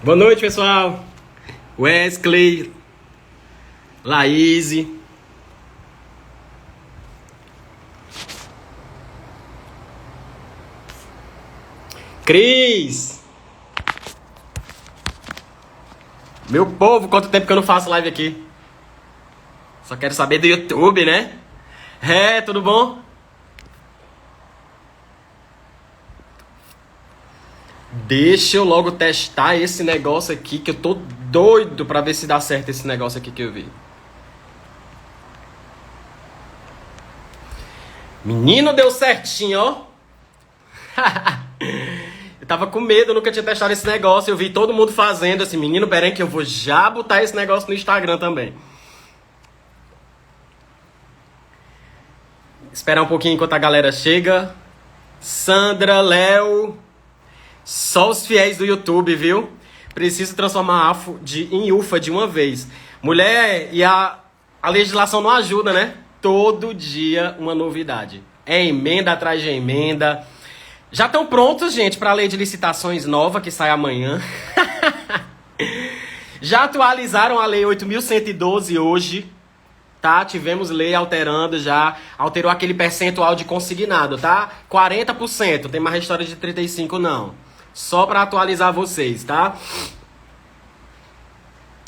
Boa noite, pessoal. Wesley, Laís, Cris. Meu povo, quanto tempo que eu não faço live aqui? Só quero saber do YouTube, né? Tudo bom? Deixa eu logo testar esse negócio aqui, que eu tô doido pra ver se dá certo esse negócio aqui que eu vi. Menino, deu certinho, ó. Eu tava com medo, eu nunca tinha testado esse negócio. Eu vi todo mundo fazendo assim, menino, peraí que eu vou já botar esse negócio no Instagram também. Esperar um pouquinho enquanto a galera chega. Sandra, Léo, só os fiéis do YouTube, viu? Preciso transformar a AFO em UFA de uma vez. Mulher, e a legislação não ajuda, né? Todo dia uma novidade. É emenda atrás de emenda. Já estão prontos, gente, para a lei de licitações nova que sai amanhã. Já atualizaram a lei 8.112 hoje. Tá? Tivemos lei alterando já. Alterou aquele percentual de consignado, tá? 40%. Tem mais história de 35%, não. Só para atualizar vocês, tá?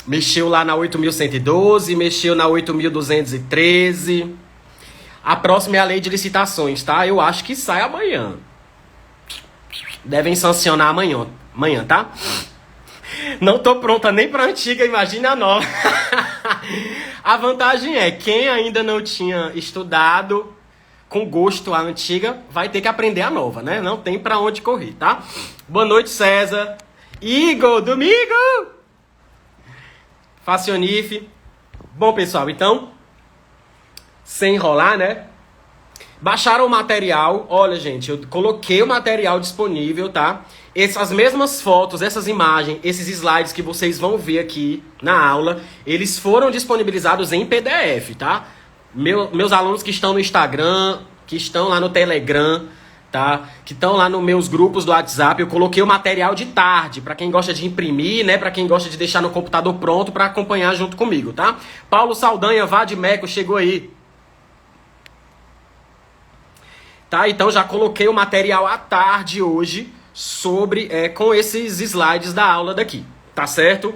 Mexeu lá na 8.112, mexeu na 8.213. A próxima é a lei de licitações, tá? Eu acho que sai amanhã. Devem sancionar amanhã, tá? Não tô pronta nem pra antiga, imagina a nova. A vantagem é, quem ainda não tinha estudado com gosto a antiga, vai ter que aprender a nova, né? Não tem pra onde correr, tá? Boa noite, César. Igor, domingo! Facionife. Bom, pessoal, então, sem enrolar, né? Baixaram o material. Olha, gente, eu coloquei o material disponível, tá? Essas mesmas fotos, essas imagens, esses slides que vocês vão ver aqui na aula, eles foram disponibilizados em PDF, tá? Meus alunos que estão no Instagram, que estão lá no Telegram, tá? Que estão lá nos meus grupos do WhatsApp, eu coloquei o material de tarde, para quem gosta de imprimir, né? Para quem gosta de deixar no computador pronto para acompanhar junto comigo, tá? Paulo Saldanha, Vadimeco, chegou aí. Tá? Então já coloquei o material à tarde hoje sobre com esses slides da aula daqui, tá certo?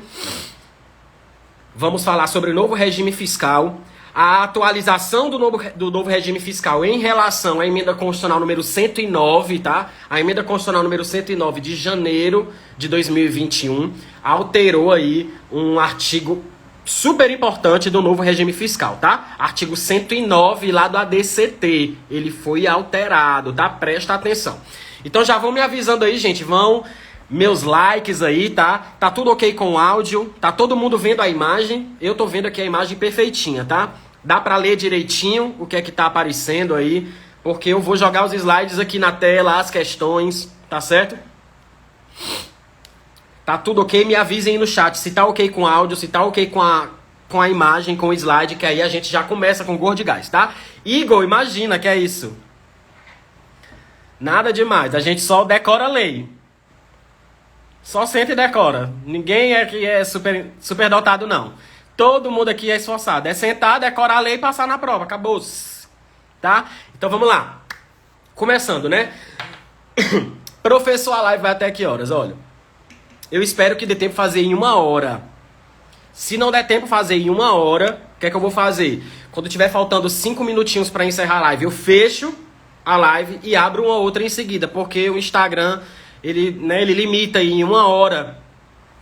Vamos falar sobre o novo regime fiscal, a atualização do novo regime fiscal em relação à emenda constitucional número 109, tá? A emenda constitucional número 109 de janeiro de 2021 alterou aí um artigo super importante do novo regime fiscal, tá? Artigo 109 lá do ADCT, ele foi alterado, tá? Presta atenção. Então já vão me avisando aí, gente, vão meus likes aí, tá? Tá tudo ok com o áudio, tá todo mundo vendo a imagem, eu tô vendo aqui a imagem perfeitinha, tá? Dá pra ler direitinho o que é que tá aparecendo aí, porque eu vou jogar os slides aqui na tela, as questões, tá certo? Tá tudo ok? Me avisem aí no chat se tá ok com o áudio, se tá ok com a imagem, com o slide, que aí a gente já começa com Gordo de Gás, tá? Igor, imagina que é isso. Nada demais, a gente só decora a lei. Só senta e decora. Ninguém aqui é super dotado, não. Todo mundo aqui é esforçado. É sentar, decorar a lei e passar na prova. Acabou. Tá? Então vamos lá. Começando, né? Professor, a live vai até que horas? Olha. Eu espero que dê tempo de fazer em 1 hora. Se não der tempo de fazer em 1 hora, o que é que eu vou fazer? Quando tiver faltando 5 minutinhos para encerrar a live, eu fecho a live e abro uma outra em seguida. Porque o Instagram, ele limita aí em 1 hora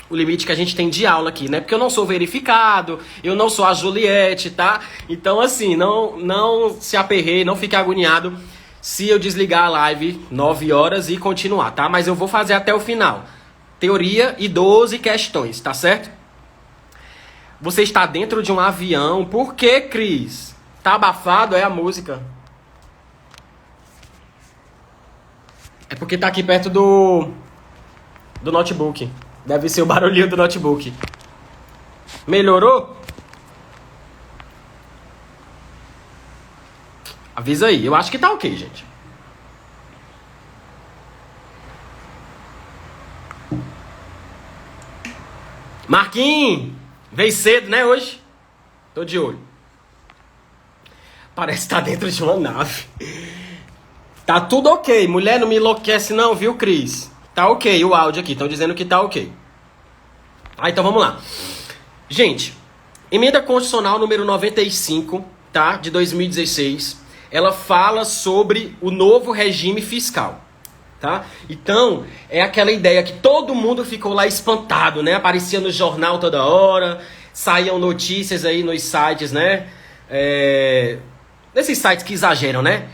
o limite que a gente tem de aula aqui, né? Porque eu não sou verificado, eu não sou a Juliette, tá? Então, assim, não se aperreie, não fique agoniado se eu desligar a live 9 horas e continuar, tá? Mas eu vou fazer até o final. Teoria e 12 questões, tá certo? Você está dentro de um avião. Por que, Cris? Tá abafado? É a música. É porque tá aqui perto do notebook. Deve ser o barulhinho do notebook. Melhorou? Avisa aí. Eu acho que tá ok, gente. Marquinhos, veio cedo, né, hoje? Tô de olho. Parece que tá dentro de uma nave. Tá tudo ok. Mulher, não me enlouquece não, viu, Cris? Tá ok o áudio aqui. Estão dizendo que tá ok. Então vamos lá. Gente, emenda constitucional número 95, tá? De 2016. Ela fala sobre o novo regime fiscal. Tá? Então, é aquela ideia que todo mundo ficou lá espantado, né? Aparecia no jornal toda hora, saíam notícias aí nos sites, né? Nesses sites que exageram, né?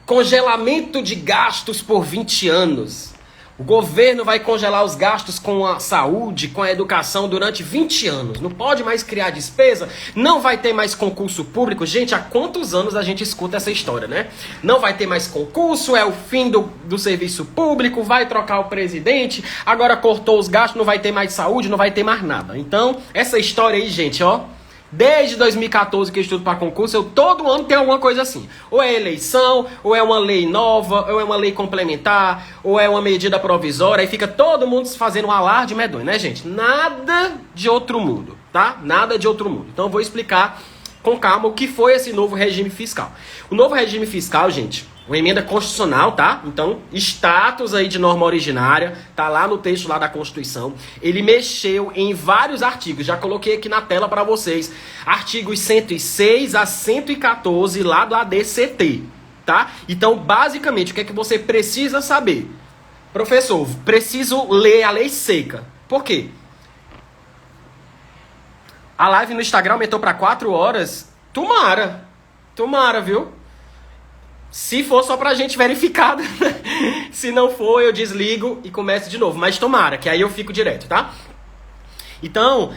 Congelamento de gastos por 20 anos. O governo vai congelar os gastos com a saúde, com a educação durante 20 anos. Não pode mais criar despesa, não vai ter mais concurso público. Gente, há quantos anos a gente escuta essa história, né? Não vai ter mais concurso, é o fim do serviço público, vai trocar o presidente, agora cortou os gastos, não vai ter mais saúde, não vai ter mais nada. Então, essa história aí, gente, ó... Desde 2014 que eu estudo para concurso, todo ano tem alguma coisa assim. Ou é eleição, ou é uma lei nova, ou é uma lei complementar, ou é uma medida provisória. Aí fica todo mundo fazendo um alarde medonho, né, gente? Nada de outro mundo, tá? Nada de outro mundo. Então eu vou explicar com calma o que foi esse novo regime fiscal. O novo regime fiscal, gente, uma emenda constitucional, tá? Então, status aí de norma originária, tá lá no texto lá da Constituição. Ele mexeu em vários artigos, já coloquei aqui na tela para vocês. Artigos 106 a 114 lá do ADCT, tá? Então, basicamente, o que é que você precisa saber? Professor, preciso ler a lei seca. Por quê? A live no Instagram aumentou para 4 horas. Tomara, viu? Se for só pra gente verificada. Se não for, eu desligo e começo de novo. Mas tomara, que aí eu fico direto, tá? Então,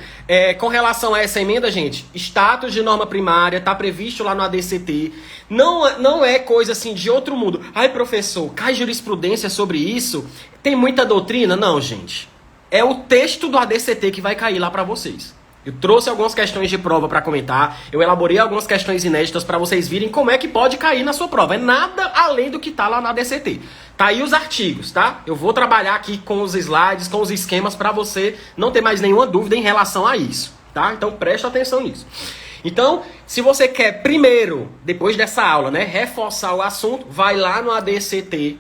com relação a essa emenda, gente, status de norma primária tá previsto lá no ADCT. Não é coisa assim de outro mundo. Ai, professor, cai jurisprudência sobre isso? Tem muita doutrina? Não, gente. É o texto do ADCT que vai cair lá pra vocês. Eu trouxe algumas questões de prova para comentar, eu elaborei algumas questões inéditas para vocês virem como é que pode cair na sua prova. É nada além do que tá lá na DCT. Tá aí os artigos, tá? Eu vou trabalhar aqui com os slides, com os esquemas para você não ter mais nenhuma dúvida em relação a isso, tá? Então preste atenção nisso. Então, se você quer primeiro, depois dessa aula, né, reforçar o assunto, vai lá no ADCT,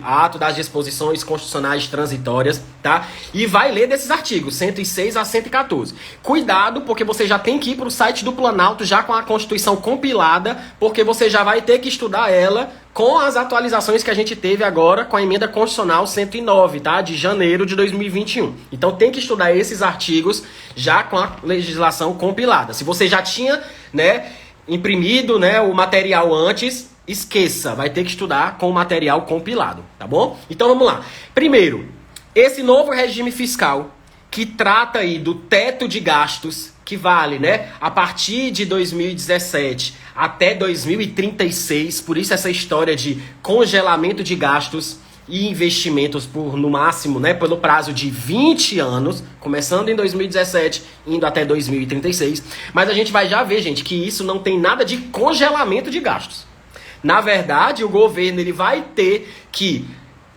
Ato das Disposições Constitucionais Transitórias, tá? E vai ler desses artigos, 106 a 114. Cuidado, porque você já tem que ir para o site do Planalto já com a Constituição compilada, porque você já vai ter que estudar ela com as atualizações que a gente teve agora com a Emenda Constitucional 109, tá? De janeiro de 2021. Então tem que estudar esses artigos já com a legislação compilada. Se você já tinha, né, imprimido, né, o material antes... Esqueça, vai ter que estudar com o material compilado, tá bom? Então vamos lá. Primeiro, esse novo regime fiscal que trata aí do teto de gastos, que vale, né, a partir de 2017 até 2036, por isso essa história de congelamento de gastos e investimentos por, no máximo, né, pelo prazo de 20 anos, começando em 2017, indo até 2036. Mas a gente vai já ver, gente, que isso não tem nada de congelamento de gastos. Na verdade, o governo ele vai ter que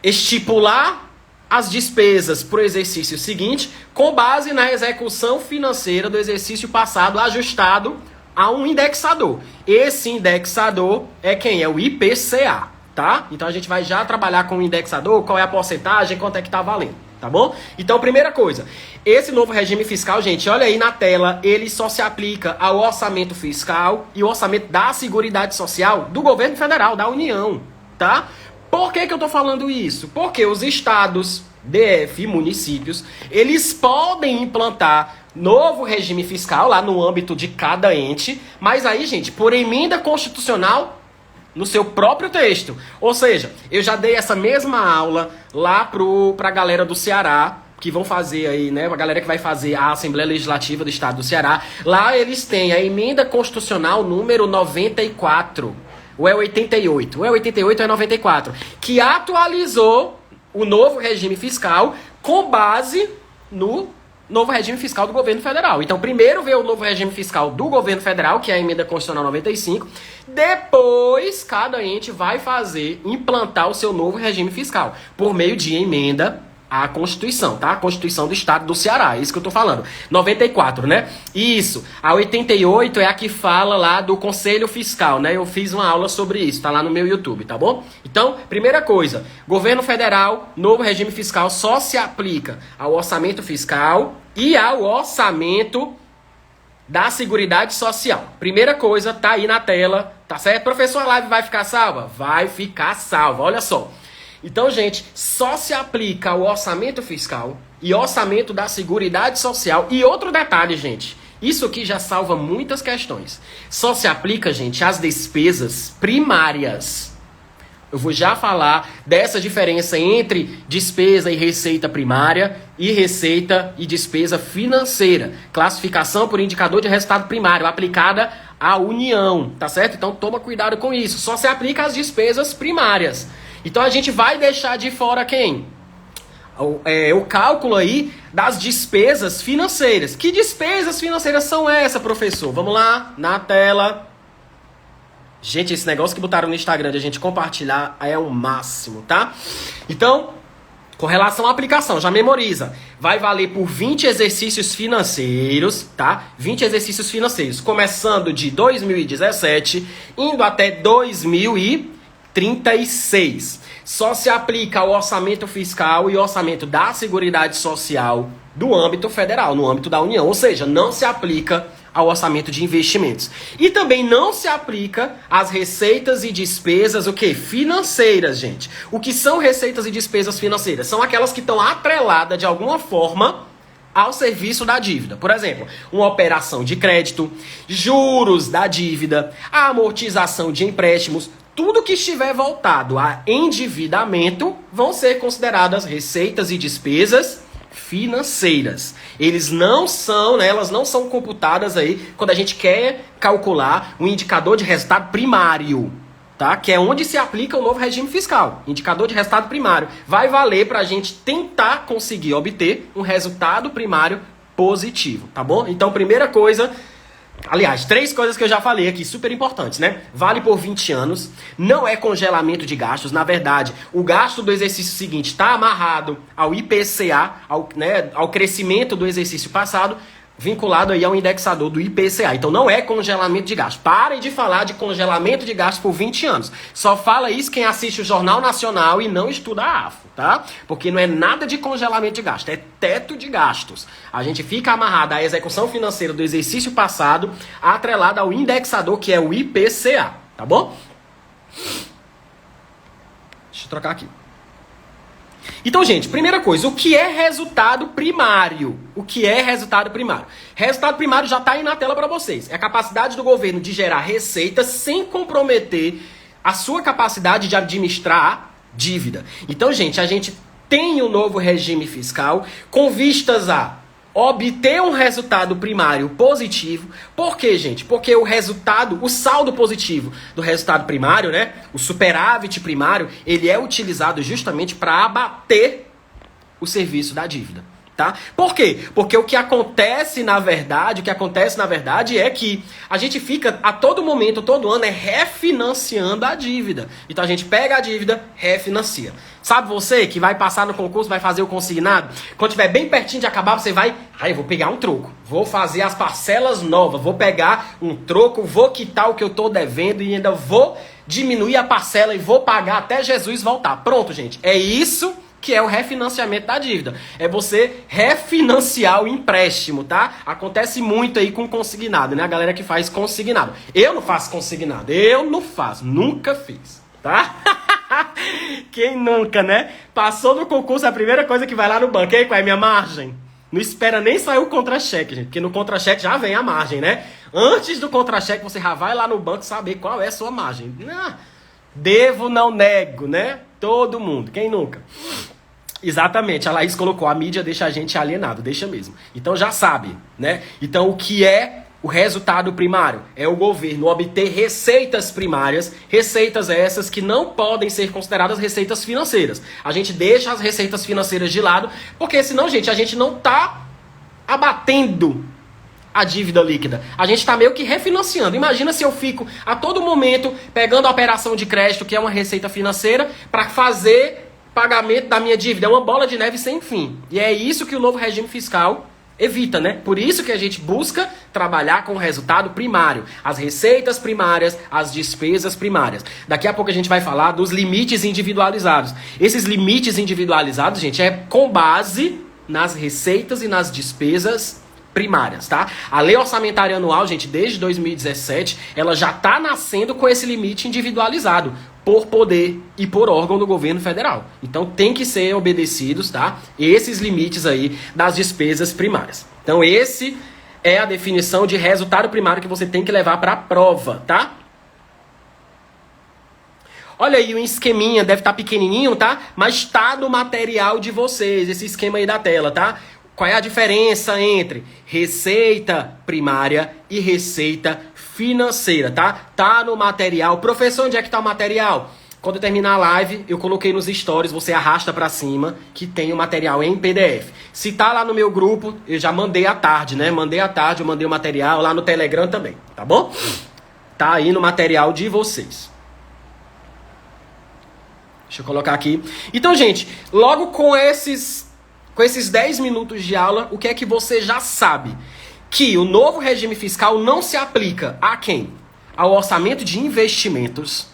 estipular as despesas para o exercício seguinte com base na execução financeira do exercício passado ajustado a um indexador. Esse indexador é quem? É o IPCA, tá? Então a gente vai já trabalhar com o indexador, qual é a porcentagem, quanto é que tá valendo. Tá bom? Então, primeira coisa, esse novo regime fiscal, gente, olha aí na tela, ele só se aplica ao orçamento fiscal e o orçamento da Seguridade Social do governo federal, da União, tá? Por que eu tô falando isso? Porque os estados, DF e municípios, eles podem implantar novo regime fiscal lá no âmbito de cada ente, mas aí, gente, por emenda constitucional no seu próprio texto. Ou seja, eu já dei essa mesma aula lá pra galera do Ceará, que vão fazer aí, né, a galera que vai fazer a Assembleia Legislativa do Estado do Ceará. Lá eles têm a emenda constitucional número 94, ou é 88, ou é 88 ou é 94, que atualizou o novo regime fiscal com base no novo regime fiscal do governo federal. Então, primeiro veio o novo regime fiscal do governo federal, que é a emenda constitucional 95. Depois, cada ente vai implantar o seu novo regime fiscal por meio de emenda A Constituição, tá? A Constituição do Estado do Ceará, é isso que eu tô falando. 94, né? Isso. A 88 é a que fala lá do Conselho Fiscal, né? Eu fiz uma aula sobre isso, tá lá no meu YouTube, tá bom? Então, primeira coisa, governo federal, novo regime fiscal só se aplica ao orçamento fiscal e ao orçamento da Seguridade Social. Primeira coisa, tá aí na tela, tá certo? Professor, a live vai ficar salva? Vai ficar salva, olha só. Então, gente, só se aplica ao orçamento fiscal e orçamento da Seguridade Social. E outro detalhe, gente, isso aqui já salva muitas questões. Só se aplica, gente, às despesas primárias. Eu vou já falar dessa diferença entre despesa e receita primária e receita e despesa financeira. Classificação por indicador de resultado primário aplicada à União, tá certo? Então toma cuidado com isso. Só se aplica às despesas primárias. Então a gente vai deixar de fora quem? O cálculo aí das despesas financeiras. Que despesas financeiras são essas, professor? Vamos lá, na tela. Gente, esse negócio que botaram no Instagram de a gente compartilhar é o máximo, tá? Então, com relação à aplicação, já memoriza. Vai valer por 20 exercícios financeiros, tá? 20 exercícios financeiros, começando de 2017, indo até 2036. Só se aplica ao orçamento fiscal e orçamento da Seguridade Social do âmbito federal, no âmbito da União. Ou seja, não se aplica ao orçamento de investimentos. E também não se aplica às receitas e despesas, o quê? Financeiras, gente. O que são receitas e despesas financeiras? São aquelas que estão atreladas de alguma forma ao serviço da dívida. Por exemplo, uma operação de crédito, juros da dívida, a amortização de empréstimos, tudo que estiver voltado a endividamento vão ser consideradas receitas e despesas financeiras. Eles não são, né, elas não são computadas aí quando a gente quer calcular um indicador de resultado primário, tá? Que é onde se aplica o novo regime fiscal. Indicador de resultado primário vai valer para a gente tentar conseguir obter um resultado primário positivo, tá bom? Então, primeira coisa, aliás, 3 coisas que eu já falei aqui, super importantes, né? Vale por 20 anos, não é congelamento de gastos. Na verdade, o gasto do exercício seguinte está amarrado ao IPCA, ao crescimento do exercício passado, vinculado aí ao indexador do IPCA. Então não é congelamento de gastos. Parem de falar de congelamento de gastos por 20 anos. Só fala isso quem assiste o Jornal Nacional e não estuda a AFO, tá? Porque não é nada de congelamento de gastos, é teto de gastos. A gente fica amarrado à execução financeira do exercício passado, atrelado ao indexador que é o IPCA, tá bom? Deixa eu trocar aqui. Então, gente, primeira coisa, o que é resultado primário? O que é resultado primário? Resultado primário já está aí na tela para vocês. É a capacidade do governo de gerar receitas sem comprometer a sua capacidade de administrar a dívida. Então, gente, a gente tem o novo regime fiscal com vistas a obter um resultado primário positivo. Por quê, gente? Porque o resultado, o saldo positivo do resultado primário, né? O superávit primário, ele é utilizado justamente para abater o serviço da dívida, tá? Por quê? Porque o que acontece na verdade é que a gente fica a todo momento, todo ano, refinanciando a dívida. Então a gente pega a dívida, refinancia. Sabe você que vai passar no concurso, vai fazer o consignado? Quando estiver bem pertinho de acabar, você vai... eu vou pegar um troco. Vou fazer as parcelas novas. Vou pegar um troco, vou quitar o que eu estou devendo e ainda vou diminuir a parcela e vou pagar até Jesus voltar. Pronto, gente. É isso que é o refinanciamento da dívida. É você refinanciar o empréstimo, tá? Acontece muito aí com consignado, né? A galera que faz consignado. Eu não faço consignado. Nunca fiz, tá? Quem nunca, né? Passou no concurso, a primeira coisa que vai lá no banco, e aí, qual é a minha margem? Não espera nem sair o contra-cheque, gente, porque no contra-cheque já vem a margem, né? Antes do contra-cheque, você já vai lá no banco saber qual é a sua margem. Devo, não nego, né? Todo mundo, quem nunca? Exatamente, a Laís colocou, a mídia deixa a gente alienado, deixa mesmo. Então já sabe, né? Então o que é o resultado primário? É o governo obter receitas primárias, receitas essas que não podem ser consideradas receitas financeiras. A gente deixa as receitas financeiras de lado, porque senão, gente, a gente não tá abatendo a dívida líquida. A gente está meio que refinanciando. Imagina se eu fico a todo momento pegando a operação de crédito, que é uma receita financeira, para fazer pagamento da minha dívida. É uma bola de neve sem fim. E é isso que o novo regime fiscal evita, né? Por isso que a gente busca trabalhar com o resultado primário. As receitas primárias, as despesas primárias. Daqui a pouco a gente vai falar dos limites individualizados. Esses limites individualizados, gente, é com base nas receitas e nas despesas primárias, tá? A lei orçamentária anual, gente, desde 2017, ela já tá nascendo com esse limite individualizado por poder e por órgão do governo federal. Então tem que ser obedecidos, tá? Esses limites aí das despesas primárias. Então esse é a definição de resultado primário que você tem que levar para a prova, tá? Olha aí, o esqueminha deve estar pequenininho, tá? Mas tá no material de vocês, esse esquema aí da tela, tá? Qual é a diferença entre receita primária e receita financeira, tá? Tá no material. Professor, onde é que tá o material? Quando eu terminar a live, eu coloquei nos stories, você arrasta pra cima, que tem o material em PDF. Se tá lá no meu grupo, eu já mandei à tarde, né? Mandei à tarde, eu mandei o material lá no Telegram também, tá bom? Tá aí no material de vocês. Deixa eu colocar aqui. Então, gente, logo com esses 10 minutos de aula, o que é que você já sabe? Que o novo regime fiscal não se aplica a quem? Ao orçamento de investimentos,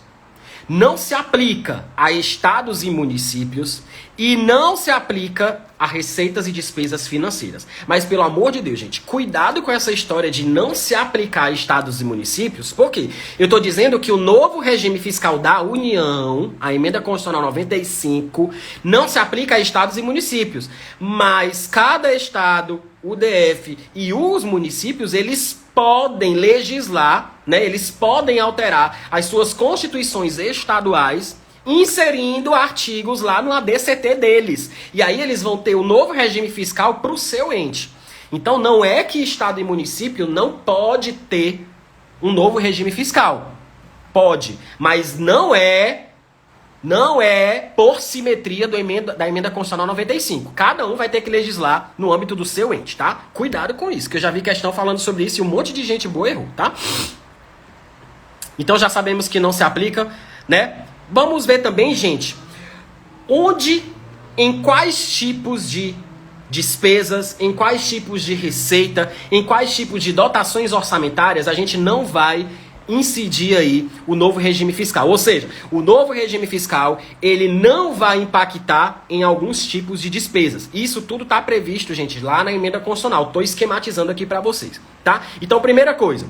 não se aplica a estados e municípios e não se aplica a receitas e despesas financeiras. Mas, pelo amor de Deus, gente, cuidado com essa história de não se aplicar a estados e municípios, porque eu estou dizendo que o novo regime fiscal da União, a emenda constitucional 95, não se aplica a estados e municípios. Mas cada estado, o DF e os municípios, eles podem legislar, né? Eles podem alterar as suas constituições estaduais, inserindo artigos lá no ADCT deles. E aí eles vão ter o novo regime fiscal para o seu ente. Então não é que estado e município não pode ter um novo regime fiscal. Pode, mas não é por simetria da emenda constitucional 95. Cada um vai ter que legislar no âmbito do seu ente, tá? Cuidado com isso, que eu já vi questão falando sobre isso e um monte de gente boa errou, tá? Então já sabemos que não se aplica, né? Vamos ver também, gente, em quais tipos de despesas, em quais tipos de receita, em quais tipos de dotações orçamentárias a gente não vai incidir aí o novo regime fiscal. Ou seja, o novo regime fiscal, ele não vai impactar em alguns tipos de despesas. Isso tudo está previsto, gente, lá na emenda constitucional. Estou esquematizando aqui para vocês, tá? Então, primeira coisa,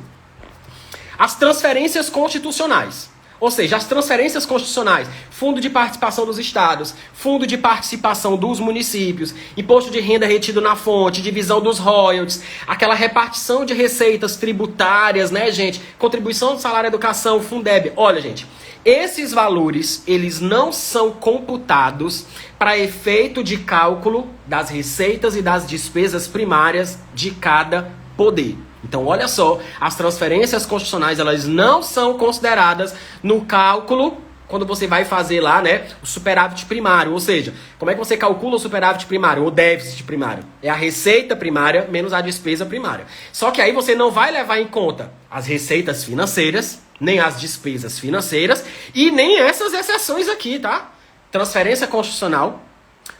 as transferências constitucionais. Ou seja, as transferências constitucionais, fundo de participação dos estados, fundo de participação dos municípios, imposto de renda retido na fonte, divisão dos royalties, aquela repartição de receitas tributárias, né, gente? Contribuição do salário à educação, Fundeb. Olha, gente, esses valores, eles não são computados para efeito de cálculo das receitas e das despesas primárias de cada poder. Então, olha só, as transferências constitucionais, elas não são consideradas no cálculo quando você vai fazer lá, né, o superávit primário. Ou seja, como é que você calcula o superávit primário, ou déficit primário? É a receita primária menos a despesa primária. Só que aí você não vai levar em conta as receitas financeiras, nem as despesas financeiras, e nem essas exceções aqui, tá? Transferência constitucional,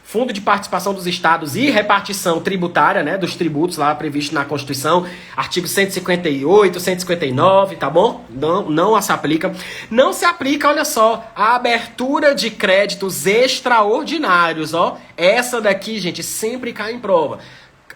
fundo de participação dos estados e repartição tributária, né, dos tributos lá previsto na Constituição, artigo 158, 159, tá bom? Não se aplica. Não se aplica, olha só, a abertura de créditos extraordinários, ó. Essa daqui, gente, sempre cai em prova.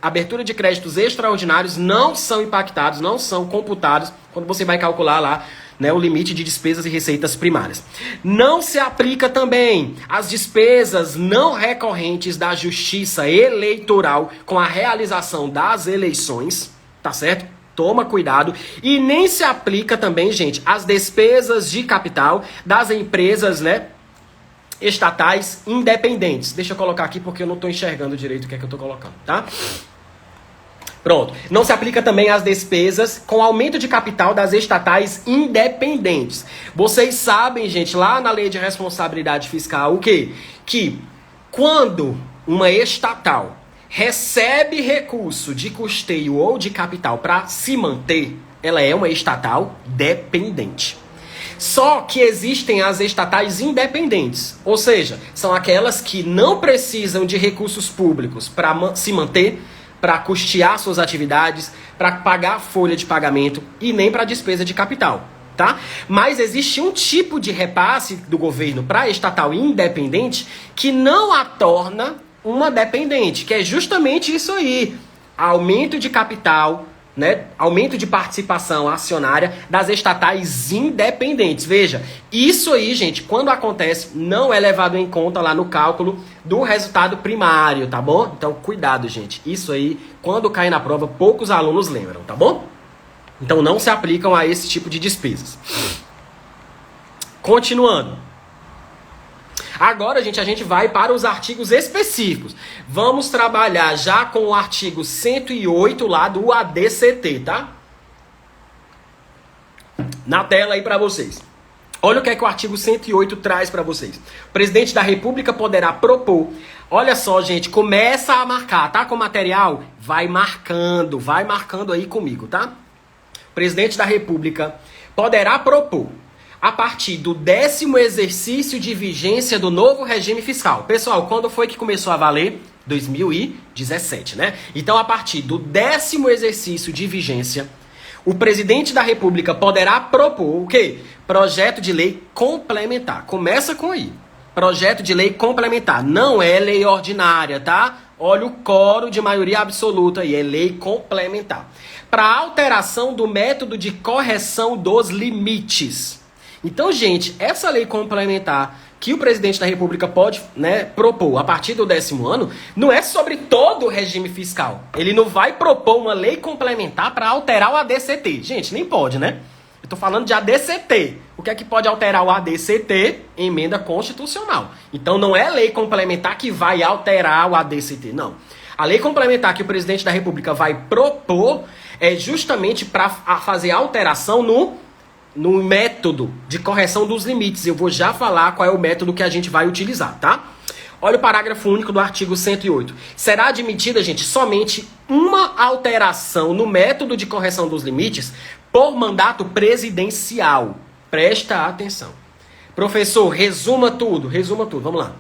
Abertura de créditos extraordinários não são impactados, não são computados quando você vai calcular lá, né, o limite de despesas e receitas primárias. Não se aplica também as despesas não recorrentes da Justiça Eleitoral com a realização das eleições, tá certo? Toma cuidado. E nem se aplica também, gente, as despesas de capital das empresas, né, estatais independentes. Deixa eu colocar aqui porque eu não estou enxergando direito o que é que eu estou colocando, tá? Pronto. Não se aplica também às despesas com aumento de capital das estatais independentes. Vocês sabem, gente, lá na Lei de Responsabilidade Fiscal, o quê? Que quando uma estatal recebe recurso de custeio ou de capital para se manter, ela é uma estatal dependente. Só que existem as estatais independentes, ou seja, são aquelas que não precisam de recursos públicos para se manter, para custear suas atividades, para pagar a folha de pagamento e nem para despesa de capital, tá? Mas existe um tipo de repasse do governo para a estatal independente que não a torna uma dependente, que é justamente isso aí, aumento de capital, né? Aumento de participação acionária das estatais independentes. Veja, isso aí, gente, quando acontece, não é levado em conta lá no cálculo do resultado primário, tá bom? Então, cuidado, gente. Isso aí, quando cai na prova, poucos alunos lembram, tá bom? Então, não se aplicam a esse tipo de despesas. Continuando. Agora, gente, a gente vai para os artigos específicos. Vamos trabalhar já com o artigo 108 lá do ADCT, tá? Na tela aí para vocês. Olha o que é que o artigo 108 traz para vocês. O presidente da República poderá propor... Olha só, gente, começa a marcar, tá? Com o material, vai marcando aí comigo, tá? O presidente da República poderá propor, a partir do 10º exercício de vigência do novo regime fiscal. Pessoal, quando foi que começou a valer? 2017, né? Então, a partir do 10º exercício de vigência, o presidente da República poderá propor o quê? Projeto de lei complementar. Começa com aí. Projeto de lei complementar. Não é lei ordinária, tá? Olha o coro de maioria absoluta aí. É lei complementar. Para alteração do método de correção dos limites. Então, gente, essa lei complementar que o presidente da República pode, né, propor a partir do 10º ano, não é sobre todo o regime fiscal. Ele não vai propor uma lei complementar para alterar o ADCT. Gente, nem pode, né? Eu tô falando de ADCT. O que é que pode alterar o ADCT? Emenda constitucional. Então, não é lei complementar que vai alterar o ADCT, não. A lei complementar que o presidente da República vai propor é justamente para fazer alteração no método de correção dos limites. Eu vou já falar qual é o método que a gente vai utilizar, tá? Olha o parágrafo único do artigo 108. Será admitida, gente, somente uma alteração no método de correção dos limites por mandato presidencial. Presta atenção. Professor, resuma tudo, vamos lá.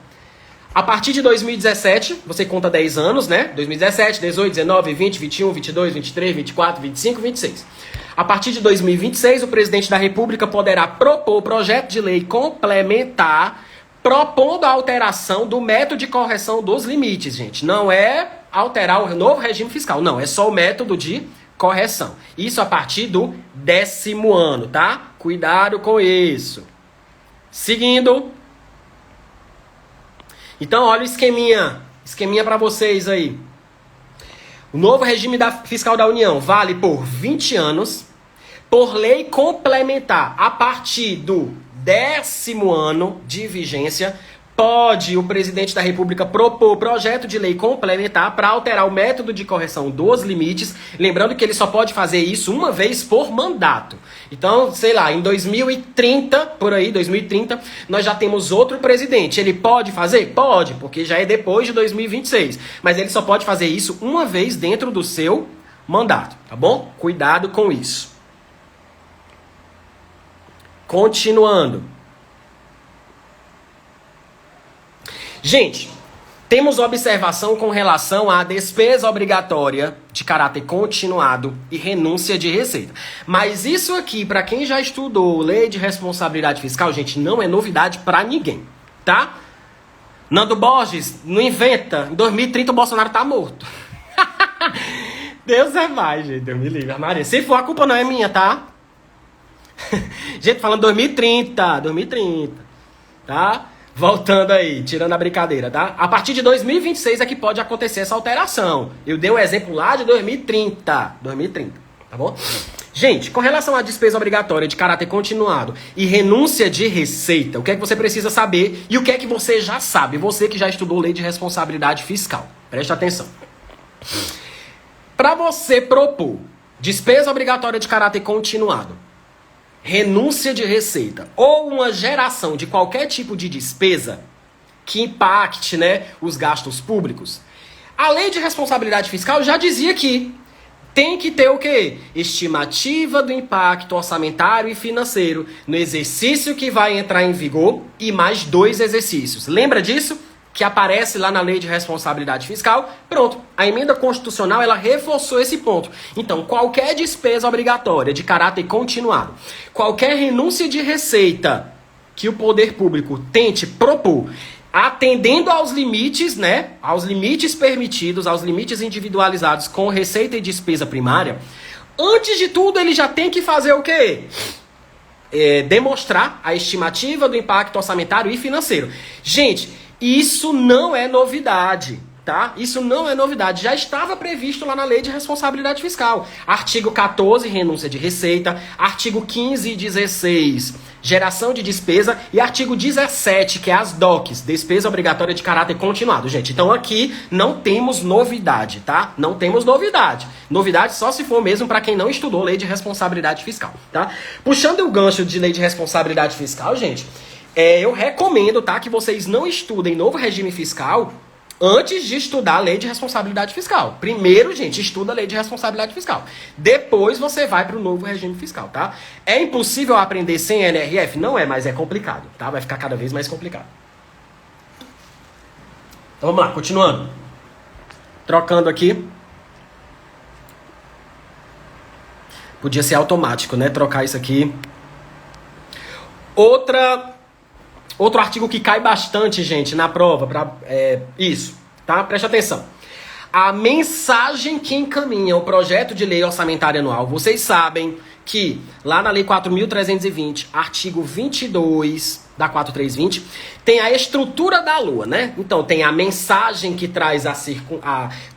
A partir de 2017, você conta 10 anos, né? 2017, 18, 19, 20, 21, 22, 23, 24, 25, 26. A partir de 2026, o presidente da República poderá propor projeto de lei complementar propondo a alteração do método de correção dos limites, gente. Não é alterar o novo regime fiscal, não. É só o método de correção. Isso a partir do 10º ano, tá? Cuidado com isso. Seguindo. Então, olha o esqueminha. Esqueminha para vocês aí. O novo regime fiscal da União vale por 20 anos. Por lei complementar, a partir do 10º ano de vigência, pode o presidente da República propor projeto de lei complementar para alterar o método de correção dos limites. Lembrando que ele só pode fazer isso uma vez por mandato. Então, sei lá, em 2030, por aí, 2030, nós já temos outro presidente. Ele pode fazer? Pode, porque já é depois de 2026. Mas ele só pode fazer isso uma vez dentro do seu mandato, tá bom? Cuidado com isso. Continuando. Gente, temos observação com relação à despesa obrigatória de caráter continuado e renúncia de receita. Mas isso aqui, para quem já estudou lei de responsabilidade fiscal, gente, não é novidade para ninguém, tá? Nando Borges, não inventa. Em 2030 o Bolsonaro tá morto. Deus é mais, gente. Deus me livre, Maria. Se for, a culpa não é minha, tá? Gente, falando 2030, tá? Voltando aí, tirando a brincadeira, tá? A partir de 2026 é que pode acontecer essa alteração. Eu dei um exemplo lá de 2030, tá bom? Gente, com relação à despesa obrigatória de caráter continuado e renúncia de receita, o que é que você precisa saber e o que é que você já sabe? Você que já estudou lei de responsabilidade fiscal. Preste atenção. Para você propor despesa obrigatória de caráter continuado, renúncia de receita ou uma geração de qualquer tipo de despesa que impacte, né, os gastos públicos, a lei de responsabilidade fiscal já dizia que tem que ter o quê? Estimativa do impacto orçamentário e financeiro no exercício que vai entrar em vigor e mais 2 exercícios. Lembra disso? Que aparece lá na Lei de Responsabilidade Fiscal. Pronto, a emenda constitucional ela reforçou esse ponto. Então, qualquer despesa obrigatória de caráter continuado, qualquer renúncia de receita que o poder público tente propor, atendendo aos limites, né, aos limites permitidos, aos limites individualizados com receita e despesa primária, antes de tudo ele já tem que fazer o quê? Demonstrar a estimativa do impacto orçamentário e financeiro. Gente, isso não é novidade, tá? Isso não é novidade. Já estava previsto lá na Lei de Responsabilidade Fiscal. Artigo 14, renúncia de receita. Artigo 15 e 16, geração de despesa. E artigo 17, que é as DOCs, despesa obrigatória de caráter continuado. Gente, então aqui não temos novidade, tá? Não temos novidade. Novidade só se for mesmo para quem não estudou Lei de Responsabilidade Fiscal, tá? Puxando o gancho de Lei de Responsabilidade Fiscal, gente... eu recomendo, tá, que vocês não estudem novo regime fiscal antes de estudar a Lei de Responsabilidade Fiscal. Primeiro, gente, estuda a Lei de Responsabilidade Fiscal. Depois você vai para o novo regime fiscal, tá? É impossível aprender sem NRF? Não é, mas é complicado, tá? Vai ficar cada vez mais complicado. Então vamos lá, continuando. Trocando aqui. Podia ser automático, né? Trocar isso aqui. Outro artigo que cai bastante, gente, na prova, isso, tá? Preste atenção. A mensagem que encaminha o projeto de lei orçamentária anual, vocês sabem que lá na Lei 4.320, artigo 22 da 4320, tem a estrutura da Lua, né? Então tem a mensagem que traz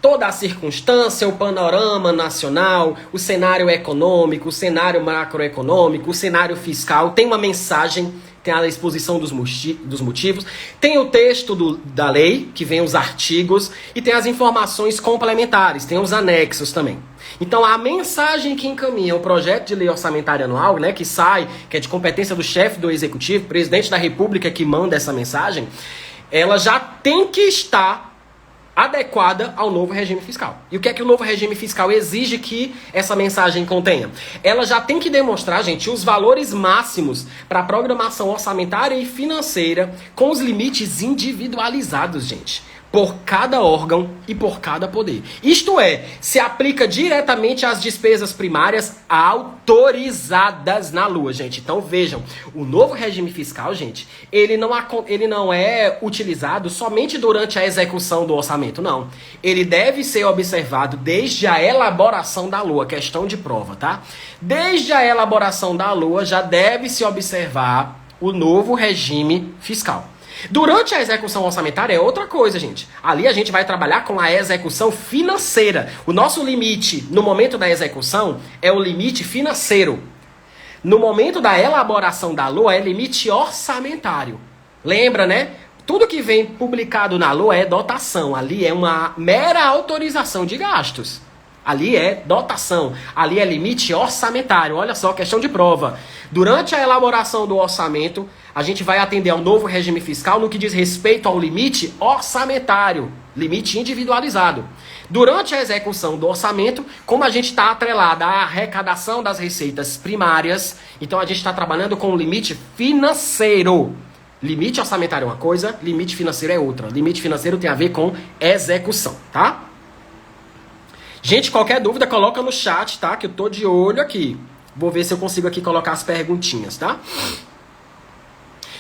toda a circunstância, o panorama nacional, o cenário econômico, o cenário macroeconômico, o cenário fiscal, tem uma mensagem, tem a exposição dos motivos, tem o texto da lei, que vem os artigos, e tem as informações complementares, tem os anexos também. Então a mensagem que encaminha o projeto de lei orçamentária anual, né, que é de competência do chefe do executivo, presidente da república que manda essa mensagem, ela já tem que estar adequada ao novo regime fiscal. E o que é que o novo regime fiscal exige que essa mensagem contenha? Ela já tem que demonstrar, gente, os valores máximos para a programação orçamentária e financeira com os limites individualizados, gente, por cada órgão e por cada poder. Isto é, se aplica diretamente às despesas primárias autorizadas na Lua, gente. Então vejam, o novo regime fiscal, gente, ele não é utilizado somente durante a execução do orçamento, não. Ele deve ser observado desde a elaboração da Lua, questão de prova, tá? Desde a elaboração da Lua já deve se observar o novo regime fiscal. Durante a execução orçamentária é outra coisa, gente. Ali a gente vai trabalhar com a execução financeira. O nosso limite no momento da execução é o limite financeiro. No momento da elaboração da LOA é limite orçamentário. Lembra, né? Tudo que vem publicado na LOA é dotação. Ali é uma mera autorização de gastos. Ali é dotação. Ali é limite orçamentário. Olha só, questão de prova. Durante a elaboração do orçamento, a gente vai atender ao novo regime fiscal no que diz respeito ao limite orçamentário, limite individualizado. Durante a execução do orçamento, como a gente está atrelado à arrecadação das receitas primárias, então a gente está trabalhando com o limite financeiro. Limite orçamentário é uma coisa, limite financeiro é outra. Limite financeiro tem a ver com execução, tá? Gente, qualquer dúvida coloca no chat, tá? Que eu tô de olho aqui. Vou ver se eu consigo aqui colocar as perguntinhas, tá?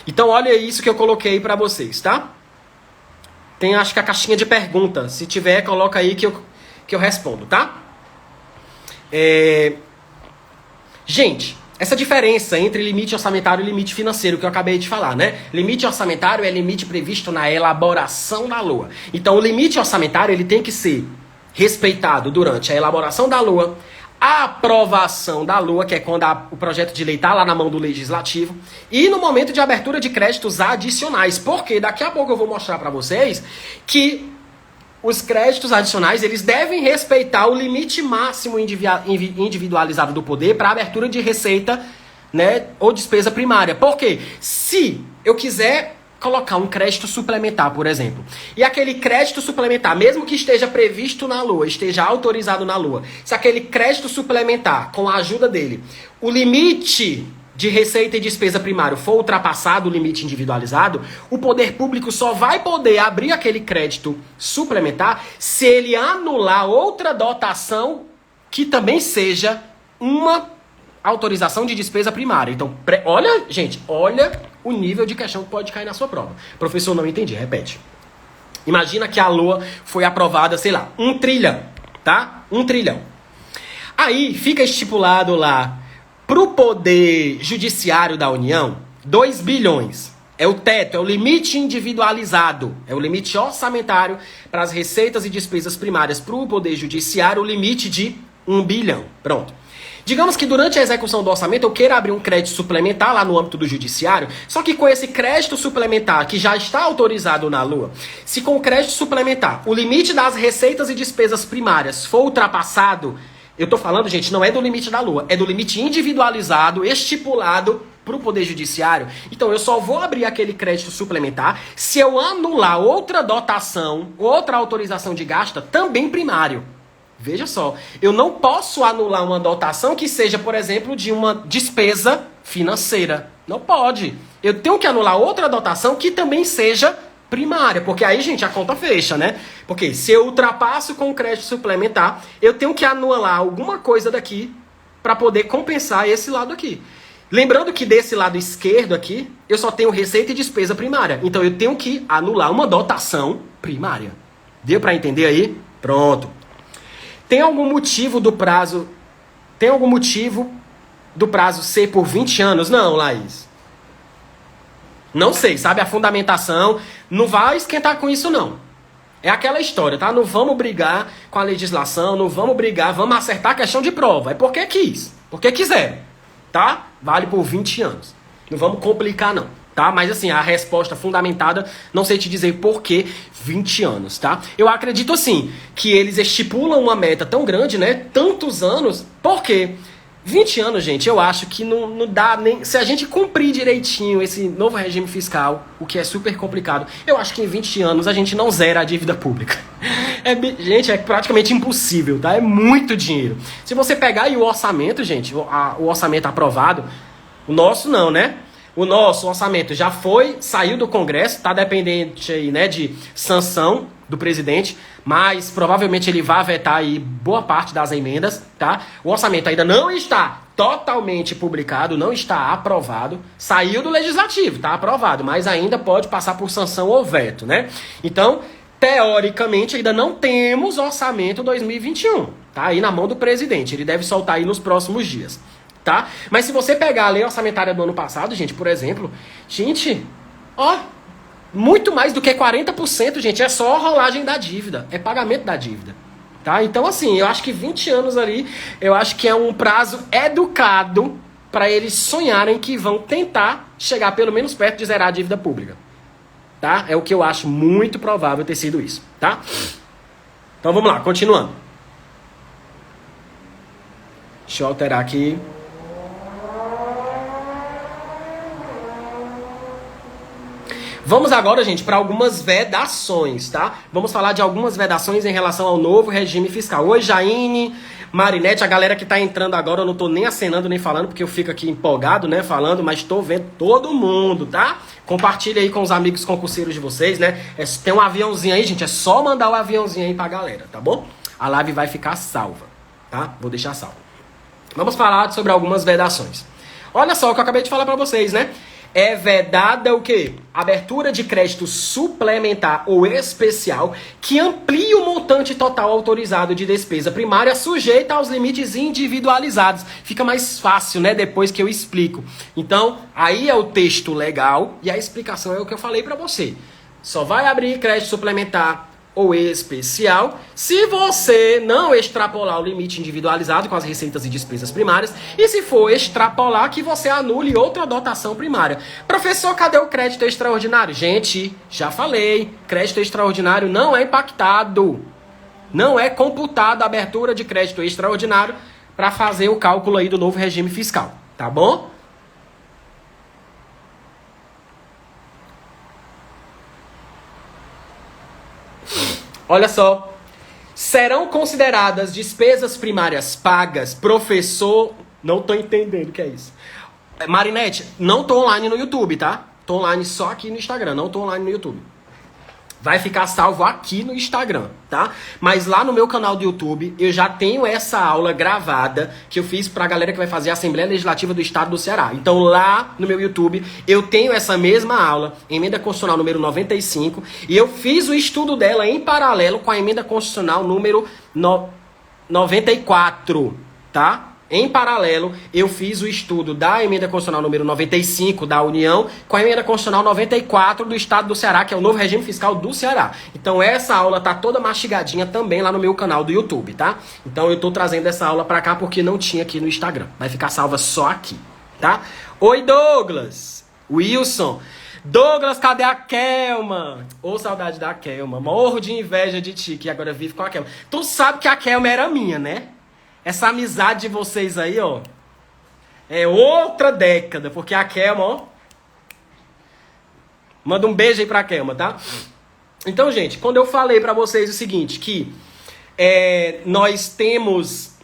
Então olha isso que eu coloquei pra vocês, tá? Tem acho que a caixinha de perguntas. Se tiver, coloca aí que eu respondo, tá? Gente, essa diferença entre limite orçamentário e limite financeiro que eu acabei de falar, né? Limite orçamentário é limite previsto na elaboração da LOA. Então o limite orçamentário ele tem que ser respeitado durante a elaboração da LOA, a aprovação da LOA, que é quando o projeto de lei está lá na mão do legislativo, e no momento de abertura de créditos adicionais. Porque daqui a pouco eu vou mostrar para vocês que os créditos adicionais eles devem respeitar o limite máximo individualizado do poder para abertura de receita, né, ou despesa primária. Porque se eu quiser colocar um crédito suplementar, por exemplo, e aquele crédito suplementar, mesmo que esteja previsto na LOA, esteja autorizado na LOA, se aquele crédito suplementar, com a ajuda dele, o limite de receita e despesa primário for ultrapassado, o limite individualizado, o poder público só vai poder abrir aquele crédito suplementar se ele anular outra dotação que também seja uma autorização de despesa primária. Então, olha, gente, olha o nível de questão que pode cair na sua prova. Professor, não entendi, repete. Imagina que a LOA foi aprovada, sei lá, 1 trilhão, tá? 1 trilhão. Aí fica estipulado lá pro Poder Judiciário da União, 2 bilhões. É o teto, é o limite individualizado, é o limite orçamentário para as receitas e despesas primárias para o Poder Judiciário, o limite de 1 bilhão. Pronto. Digamos que durante a execução do orçamento eu queira abrir um crédito suplementar lá no âmbito do judiciário, só que com esse crédito suplementar que já está autorizado na LOA, se com o crédito suplementar o limite das receitas e despesas primárias for ultrapassado, eu tô falando, gente, não é do limite da LOA, é do limite individualizado, estipulado para o Poder Judiciário. Então eu só vou abrir aquele crédito suplementar se eu anular outra dotação, outra autorização de gasto também primário. Veja só, eu não posso anular uma dotação que seja, por exemplo, de uma despesa financeira. Não pode. Eu tenho que anular outra dotação que também seja primária, porque aí, gente, a conta fecha, né? Porque se eu ultrapasso com o crédito suplementar, eu tenho que anular alguma coisa daqui para poder compensar esse lado aqui. Lembrando que desse lado esquerdo aqui, eu só tenho receita e despesa primária. Então eu tenho que anular uma dotação primária. Deu para entender aí? Pronto. Tem algum motivo do prazo ser por 20 anos? Não, Laís. Não sei, sabe? A fundamentação não vai esquentar com isso, não. É aquela história, tá? Não vamos brigar com a legislação, não vamos brigar, vamos acertar a questão de prova. É porque quis, porque quiser, tá? Vale por 20 anos. Não vamos complicar, não. Tá? Mas assim, a resposta fundamentada, não sei te dizer por que 20 anos, tá? Eu acredito assim, que eles estipulam uma meta tão grande, né? Tantos anos, porque 20 anos, gente, eu acho que não dá nem... Se a gente cumprir direitinho esse novo regime fiscal, o que é super complicado, eu acho que em 20 anos a gente não zera a dívida pública. Gente, é praticamente impossível, tá? É muito dinheiro. Se você pegar aí o orçamento, gente, o orçamento aprovado, o nosso não, né? O nosso orçamento já saiu do Congresso, está dependente aí, né, de sanção do presidente, mas provavelmente ele vai vetar aí boa parte das emendas, tá? O orçamento ainda não está totalmente publicado, não está aprovado, saiu do Legislativo, tá aprovado, mas ainda pode passar por sanção ou veto, né? Então, teoricamente, ainda não temos orçamento 2021, tá? Aí na mão do presidente, ele deve soltar aí nos próximos dias. Tá? Mas se você pegar a lei orçamentária do ano passado, gente, por exemplo, gente, ó, muito mais do que 40%, gente, é só rolagem da dívida, é pagamento da dívida, tá? Então, assim, eu acho que 20 anos ali, eu acho que é um prazo educado para eles sonharem que vão tentar chegar pelo menos perto de zerar a dívida pública, tá? É o que eu acho muito provável ter sido isso, tá? Então, vamos lá, continuando. Deixa eu alterar aqui. Vamos agora, gente, para algumas vedações, tá? Vamos falar de algumas vedações em relação ao novo regime fiscal. Oi, Jaine, Marinete, a galera que tá entrando agora, eu não tô nem acenando nem falando, porque eu fico aqui empolgado, né, falando, mas tô vendo todo mundo, tá? Compartilha aí com os amigos concurseiros de vocês, né? Tem um aviãozinho aí, gente, é só mandar o aviãozinho aí pra galera, tá bom? A live vai ficar salva, tá? Vou deixar salva. Vamos falar sobre algumas vedações. Olha só o que eu acabei de falar pra vocês, né? É vedada o quê? Abertura de crédito suplementar ou especial que amplie o montante total autorizado de despesa primária sujeita aos limites individualizados. Fica mais fácil, né? Depois que eu explico. Então, aí é o texto legal e a explicação é o que eu falei pra você. Só vai abrir crédito suplementar ou especial se você não extrapolar o limite individualizado com as receitas e despesas primárias e se for extrapolar que você anule outra dotação primária. Professor, cadê o crédito extraordinário? Gente, já falei, crédito extraordinário não é impactado. Não é computado a abertura de crédito extraordinário para fazer o cálculo aí do novo regime fiscal, tá bom? Olha só. Serão consideradas despesas primárias pagas, professor... Não tô entendendo o que é isso. Marinete, não tô online no YouTube, tá? Tô online só aqui no Instagram, não tô online no YouTube. Vai ficar salvo aqui no Instagram, tá? Mas lá no meu canal do YouTube, eu já tenho essa aula gravada que eu fiz pra galera que vai fazer a Assembleia Legislativa do Estado do Ceará. Então lá no meu YouTube, eu tenho essa mesma aula, Emenda Constitucional número 95, e eu fiz o estudo dela em paralelo com a Emenda Constitucional número 94, tá? Em paralelo, eu fiz o estudo da Emenda Constitucional número 95 da União com a Emenda Constitucional 94 do Estado do Ceará, que é o novo regime fiscal do Ceará. Então essa aula tá toda mastigadinha também lá no meu canal do YouTube, tá? Então eu tô trazendo essa aula pra cá porque não tinha aqui no Instagram. Vai ficar salva só aqui, tá? Oi, Douglas! Wilson! Douglas, cadê a Kelma? Ô, saudade da Kelma. Morro de inveja de ti, que agora vive com a Kelma. Tu sabe que a Kelma era minha, né? Essa amizade de vocês aí, ó, é outra década, porque a Kelma, ó, manda um beijo aí pra Kelma, tá? Então, gente, quando eu falei pra vocês o seguinte, que nós temos,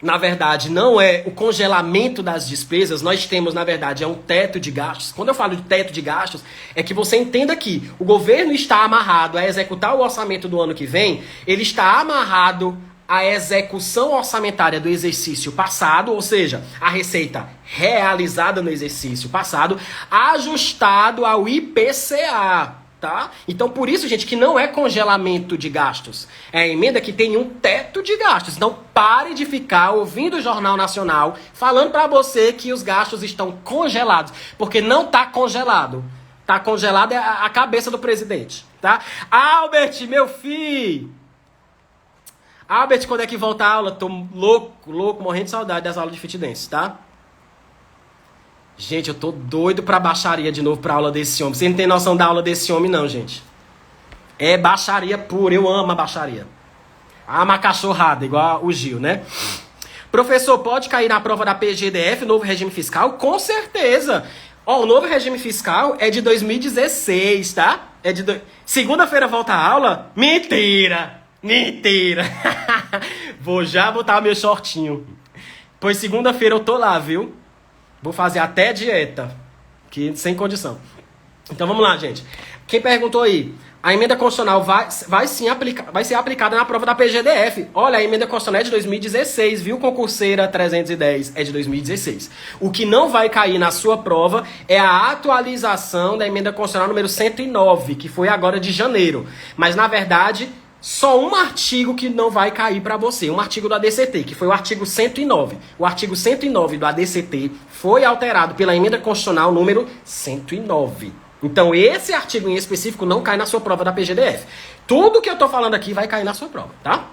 na verdade, não é o congelamento das despesas, nós temos, na verdade, é um teto de gastos. Quando eu falo de teto de gastos, é que você entenda que o governo está amarrado a executar o orçamento do ano que vem, ele está amarrado a execução orçamentária do exercício passado, ou seja, a receita realizada no exercício passado, ajustado ao IPCA, tá? Então, por isso, gente, que não é congelamento de gastos. É a emenda que tem um teto de gastos. Então, pare de ficar ouvindo o Jornal Nacional falando para você que os gastos estão congelados, porque não tá congelado. Tá congelado é a cabeça do presidente, tá? Albert, meu filho! Albert, quando é que volta a aula? Tô louco, morrendo de saudade das aulas de fit dance, tá? Gente, eu tô doido pra baixaria de novo pra aula desse homem. Vocês não tem noção da aula desse homem, não, gente. É baixaria pura, eu amo a baixaria. Amo a cachorrada, igual o Gil, né? Professor, pode cair na prova da PGDF, novo regime fiscal? Com certeza. Ó, o novo regime fiscal é de 2016, tá? Segunda-feira volta a aula? Mentira! Mentira! Vou já botar meu shortinho. Pois segunda-feira eu tô lá, viu? Vou fazer até dieta. Que sem condição. Então vamos lá, gente. Quem perguntou aí? A emenda constitucional vai ser aplicada na prova da PGDF. Olha, a emenda constitucional é de 2016, viu, concurseira 310? É de 2016. O que não vai cair na sua prova é a atualização da emenda constitucional número 109, que foi agora de janeiro. Mas, na verdade, só um artigo que não vai cair para você, um artigo do ADCT, que foi o artigo 109. O artigo 109 do ADCT foi alterado pela emenda constitucional número 109. Então esse artigo em específico não cai na sua prova da PGDF. Tudo que eu tô falando aqui vai cair na sua prova, tá?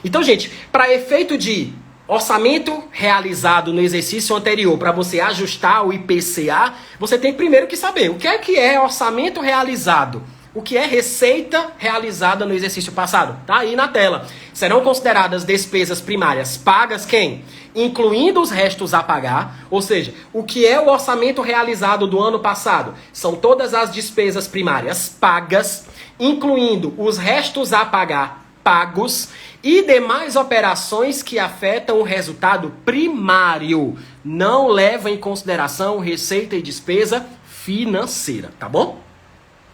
Então, gente, para efeito de orçamento realizado no exercício anterior, para você ajustar o IPCA, você tem primeiro que saber o que é orçamento realizado. O que é receita realizada no exercício passado? Tá aí na tela. Serão consideradas despesas primárias pagas quem? Incluindo os restos a pagar. Ou seja, o que é o orçamento realizado do ano passado? São todas as despesas primárias pagas, incluindo os restos a pagar pagos e demais operações que afetam o resultado primário. Não levam em consideração receita e despesa financeira, tá bom?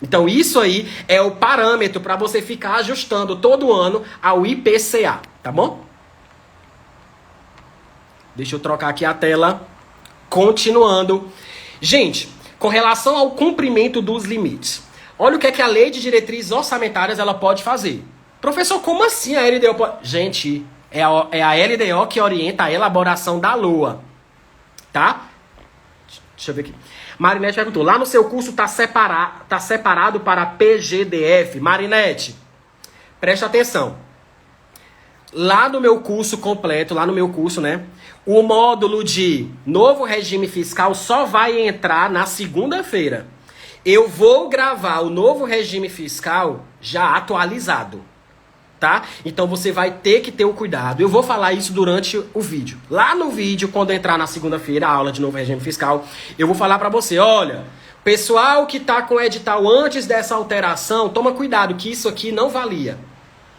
Então isso aí é o parâmetro para você ficar ajustando todo ano ao IPCA, tá bom? Deixa eu trocar aqui a tela. Continuando. Gente, com relação ao cumprimento dos limites. Olha o que é que a Lei de Diretrizes Orçamentárias ela pode fazer. Professor, como assim a LDO pode... Gente, é a LDO que orienta a elaboração da LOA, tá? Deixa eu ver aqui. Marinete perguntou, lá no seu curso tá separado para PGDF. Marinete, preste atenção. Lá no meu curso completo, lá no meu curso, né? O módulo de novo regime fiscal só vai entrar na segunda-feira. Eu vou gravar o novo regime fiscal já atualizado. Tá? Então você vai ter que ter o cuidado. Eu vou falar isso durante o vídeo. Lá no vídeo, quando entrar na segunda-feira, a aula de novo regime fiscal, eu vou falar pra você, olha, Pessoal que tá com o edital antes dessa alteração, toma cuidado que isso aqui não valia.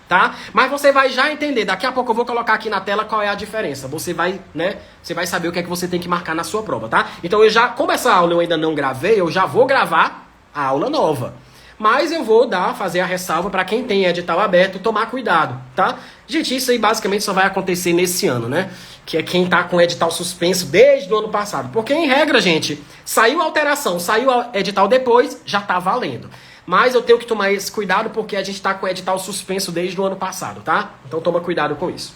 Tá? Mas você vai já entender. Daqui a pouco eu vou colocar aqui na tela qual é a diferença. Você vai, né? Você vai saber o que é que você tem que marcar na sua prova, tá? Então como essa aula eu ainda não gravei, eu já vou gravar a aula nova. Mas eu vou fazer a ressalva para quem tem edital aberto tomar cuidado, tá? Gente, isso aí basicamente só vai acontecer nesse ano, né? Que é quem tá com edital suspenso desde o ano passado. Porque em regra, gente, saiu a alteração, saiu o edital depois, já tá valendo. Mas eu tenho que tomar esse cuidado porque a gente tá com o edital suspenso desde o ano passado, tá? Então toma cuidado com isso.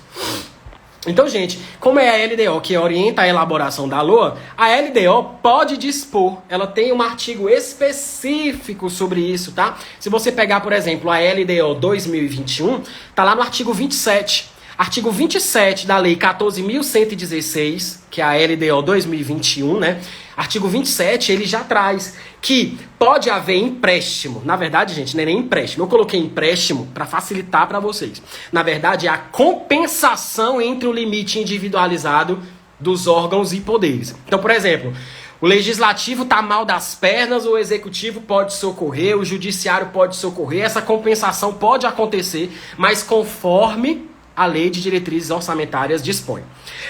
Então, gente, como é a LDO que orienta a elaboração da LOA, a LDO pode dispor, ela tem um artigo específico sobre isso, tá? Se você pegar, por exemplo, a LDO 2021, tá lá no artigo 27. Artigo 27 da Lei 14.116, que é a LDO 2021, né? Artigo 27, ele já traz que pode haver empréstimo. Na verdade, gente, não é nem empréstimo. Eu coloquei empréstimo para facilitar para vocês. Na verdade, é a compensação entre o limite individualizado dos órgãos e poderes. Então, por exemplo, o legislativo tá mal das pernas, o executivo pode socorrer, o judiciário pode socorrer. Essa compensação pode acontecer, mas conforme a lei de diretrizes orçamentárias dispõe.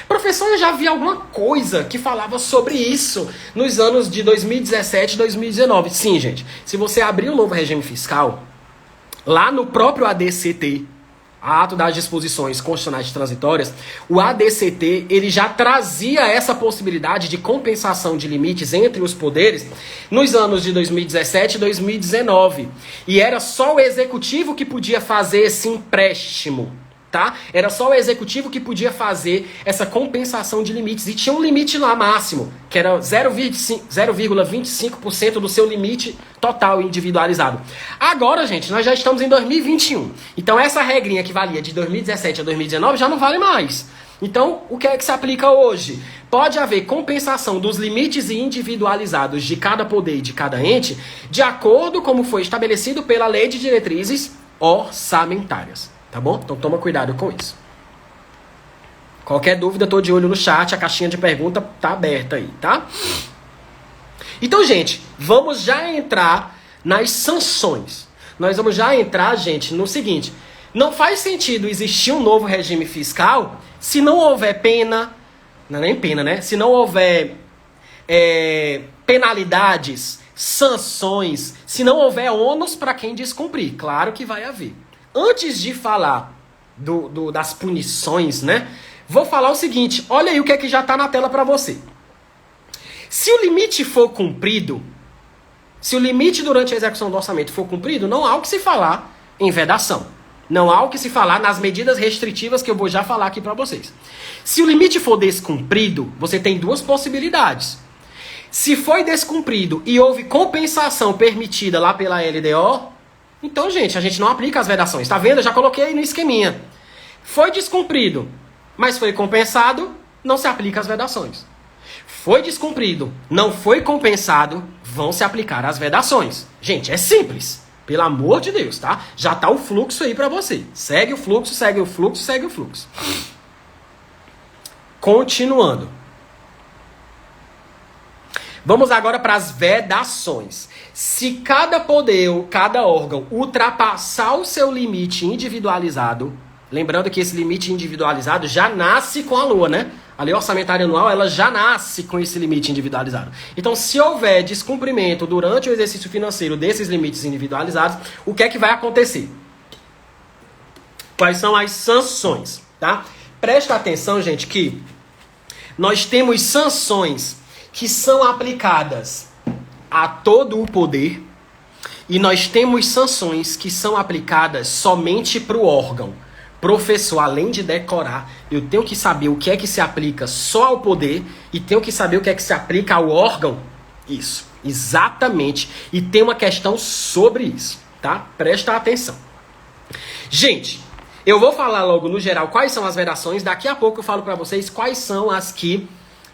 Professor, eu já vi alguma coisa que falava sobre isso nos anos de 2017 e 2019. Sim, gente. Se você abrir o novo regime fiscal, lá no próprio ADCT, Ato das Disposições Constitucionais Transitórias, o ADCT ele já trazia essa possibilidade de compensação de limites entre os poderes nos anos de 2017 e 2019. E era só o executivo que podia fazer esse empréstimo. Tá? Era só o executivo que podia fazer essa compensação de limites. E tinha um limite lá máximo, que era 0,25% do seu limite total individualizado. Agora, gente, nós já estamos em 2021. Então essa regrinha que valia de 2017 a 2019 já não vale mais. Então, o que é que se aplica hoje? Pode haver compensação dos limites individualizados de cada poder e de cada ente, de acordo com como foi estabelecido pela Lei de Diretrizes Orçamentárias. Tá bom? Então toma cuidado com isso. Qualquer dúvida, tô de olho no chat, a caixinha de pergunta tá aberta aí, tá? Então, gente, vamos já entrar nas sanções. Nós vamos já entrar, gente, no seguinte. Não faz sentido existir um novo regime fiscal se não houver pena, não é nem pena, né? Se não houver penalidades, sanções, se não houver ônus para quem descumprir. Claro que vai haver. Antes de falar das punições, né? Vou falar o seguinte, olha aí o que é que já está na tela para você. Se o limite for cumprido, se o limite durante a execução do orçamento for cumprido, não há o que se falar em vedação. Não há o que se falar nas medidas restritivas que eu vou já falar aqui para vocês. Se o limite for descumprido, você tem duas possibilidades. Se foi descumprido e houve compensação permitida lá pela LDO, então, gente, a gente não aplica as vedações. Tá vendo? Eu já coloquei aí no esqueminha. Foi descumprido, mas foi compensado, não se aplica as vedações. Foi descumprido, não foi compensado, vão se aplicar as vedações. Gente, é simples. Pelo amor de Deus, tá? Já tá o fluxo aí pra você. Segue o fluxo, segue o fluxo, segue o fluxo. Continuando. Vamos agora para as vedações. Se cada poder ou cada órgão ultrapassar o seu limite individualizado, lembrando que esse limite individualizado já nasce com a LOA, né? A Lei Orçamentária Anual, ela já nasce com esse limite individualizado. Então, se houver descumprimento durante o exercício financeiro desses limites individualizados, o que é que vai acontecer? Quais são as sanções, tá? Presta atenção, gente, que nós temos sanções que são aplicadas a todo o poder e nós temos sanções que são aplicadas somente para o órgão. Professor, além de decorar, eu tenho que saber o que é que se aplica só ao poder e tenho que saber o que é que se aplica ao órgão. Isso, exatamente. E tem uma questão sobre isso, tá? Presta atenção. Gente, eu vou falar logo no geral quais são as vedações. Daqui a pouco eu falo para vocês quais são as que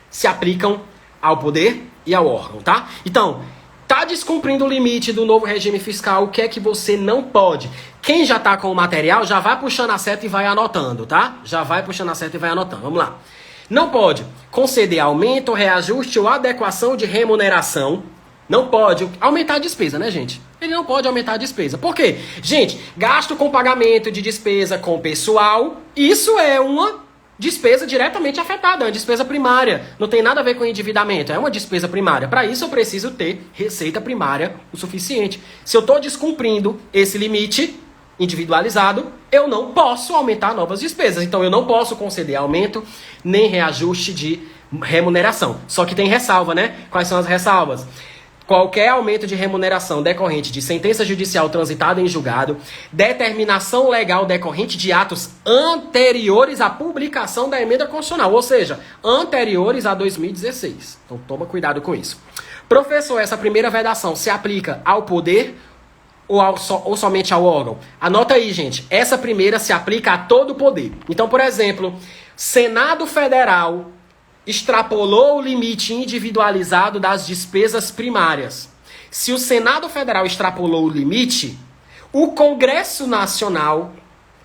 se aplicam ao poder e ao órgão, tá? Então, tá descumprindo o limite do novo regime fiscal, o que é que você não pode? Quem já tá com o material, já vai puxando a seta e vai anotando, tá? Já vai puxando a seta e vai anotando. Vamos lá. Não pode conceder aumento, reajuste ou adequação de remuneração Não pode aumentar a despesa, né, gente? Ele não pode aumentar a despesa. Por quê? Gente, gasto com pagamento de despesa com pessoal, isso é uma despesa diretamente afetada, é uma despesa primária. Não tem nada a ver com endividamento, é uma despesa primária. Para isso eu preciso ter receita primária o suficiente. Se eu estou descumprindo esse limite individualizado, eu não posso aumentar novas despesas. Então eu não posso conceder aumento nem reajuste de remuneração. Só que tem ressalva, né? Quais são as ressalvas? Qualquer aumento de remuneração decorrente de sentença judicial transitada em julgado, determinação legal decorrente de atos anteriores à publicação da emenda constitucional, ou seja, anteriores a 2016. Então toma cuidado com isso. Professor, essa primeira vedação se aplica ao poder ou somente ao órgão? Anota aí, gente. Essa primeira se aplica a todo o poder. Então, por exemplo, Senado Federal extrapolou o limite individualizado das despesas primárias. Se o Senado Federal extrapolou o limite, o Congresso Nacional,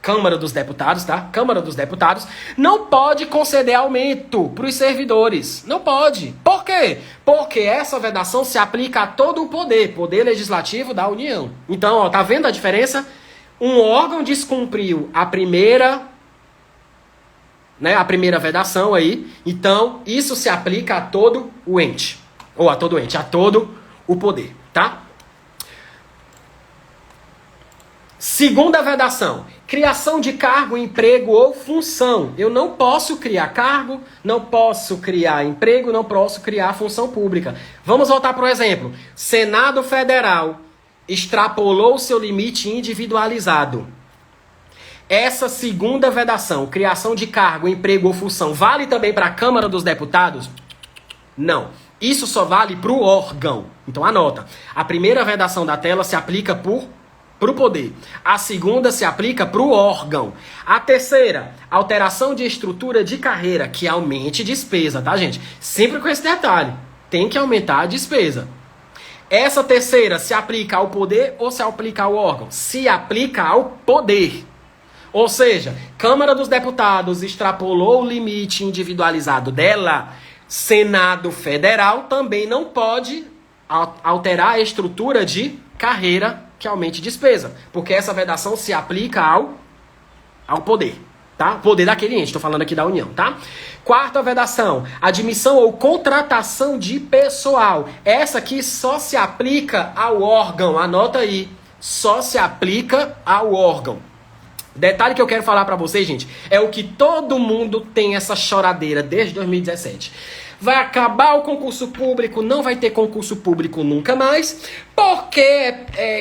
Câmara dos Deputados, tá? Câmara dos Deputados, não pode conceder aumento para os servidores. Não pode. Por quê? Porque essa vedação se aplica a todo o poder legislativo da União. Então, ó, tá vendo a diferença? Um órgão descumpriu a primeira vedação aí, então isso se aplica a todo o ente, ou a todo o ente, a todo o poder, tá? Segunda vedação, criação de cargo, emprego ou função. Eu não posso criar cargo, não posso criar emprego, não posso criar função pública. Vamos voltar para o exemplo. Senado Federal extrapolou seu limite individualizado. Essa segunda vedação, criação de cargo, emprego ou função, vale também para a Câmara dos Deputados? Não. Isso só vale para o órgão. Então anota. A primeira vedação da tela se aplica para o poder. A segunda se aplica para o órgão. A terceira, alteração de estrutura de carreira, que aumente despesa, tá, gente? Sempre com esse detalhe. Tem que aumentar a despesa. Essa terceira se aplica ao poder ou se aplica ao órgão? Se aplica ao poder. Ou seja, Câmara dos Deputados extrapolou o limite individualizado dela, Senado Federal também não pode alterar a estrutura de carreira que aumente despesa, porque essa vedação se aplica ao poder, tá? Poder daquele ente, estou falando aqui da União, tá? Quarta vedação, admissão ou contratação de pessoal. Essa aqui só se aplica ao órgão, anota aí, só se aplica ao órgão. Detalhe que eu quero falar pra vocês, gente, é o que todo mundo tem essa choradeira desde 2017. Vai acabar o concurso público, não vai ter concurso público nunca mais, porque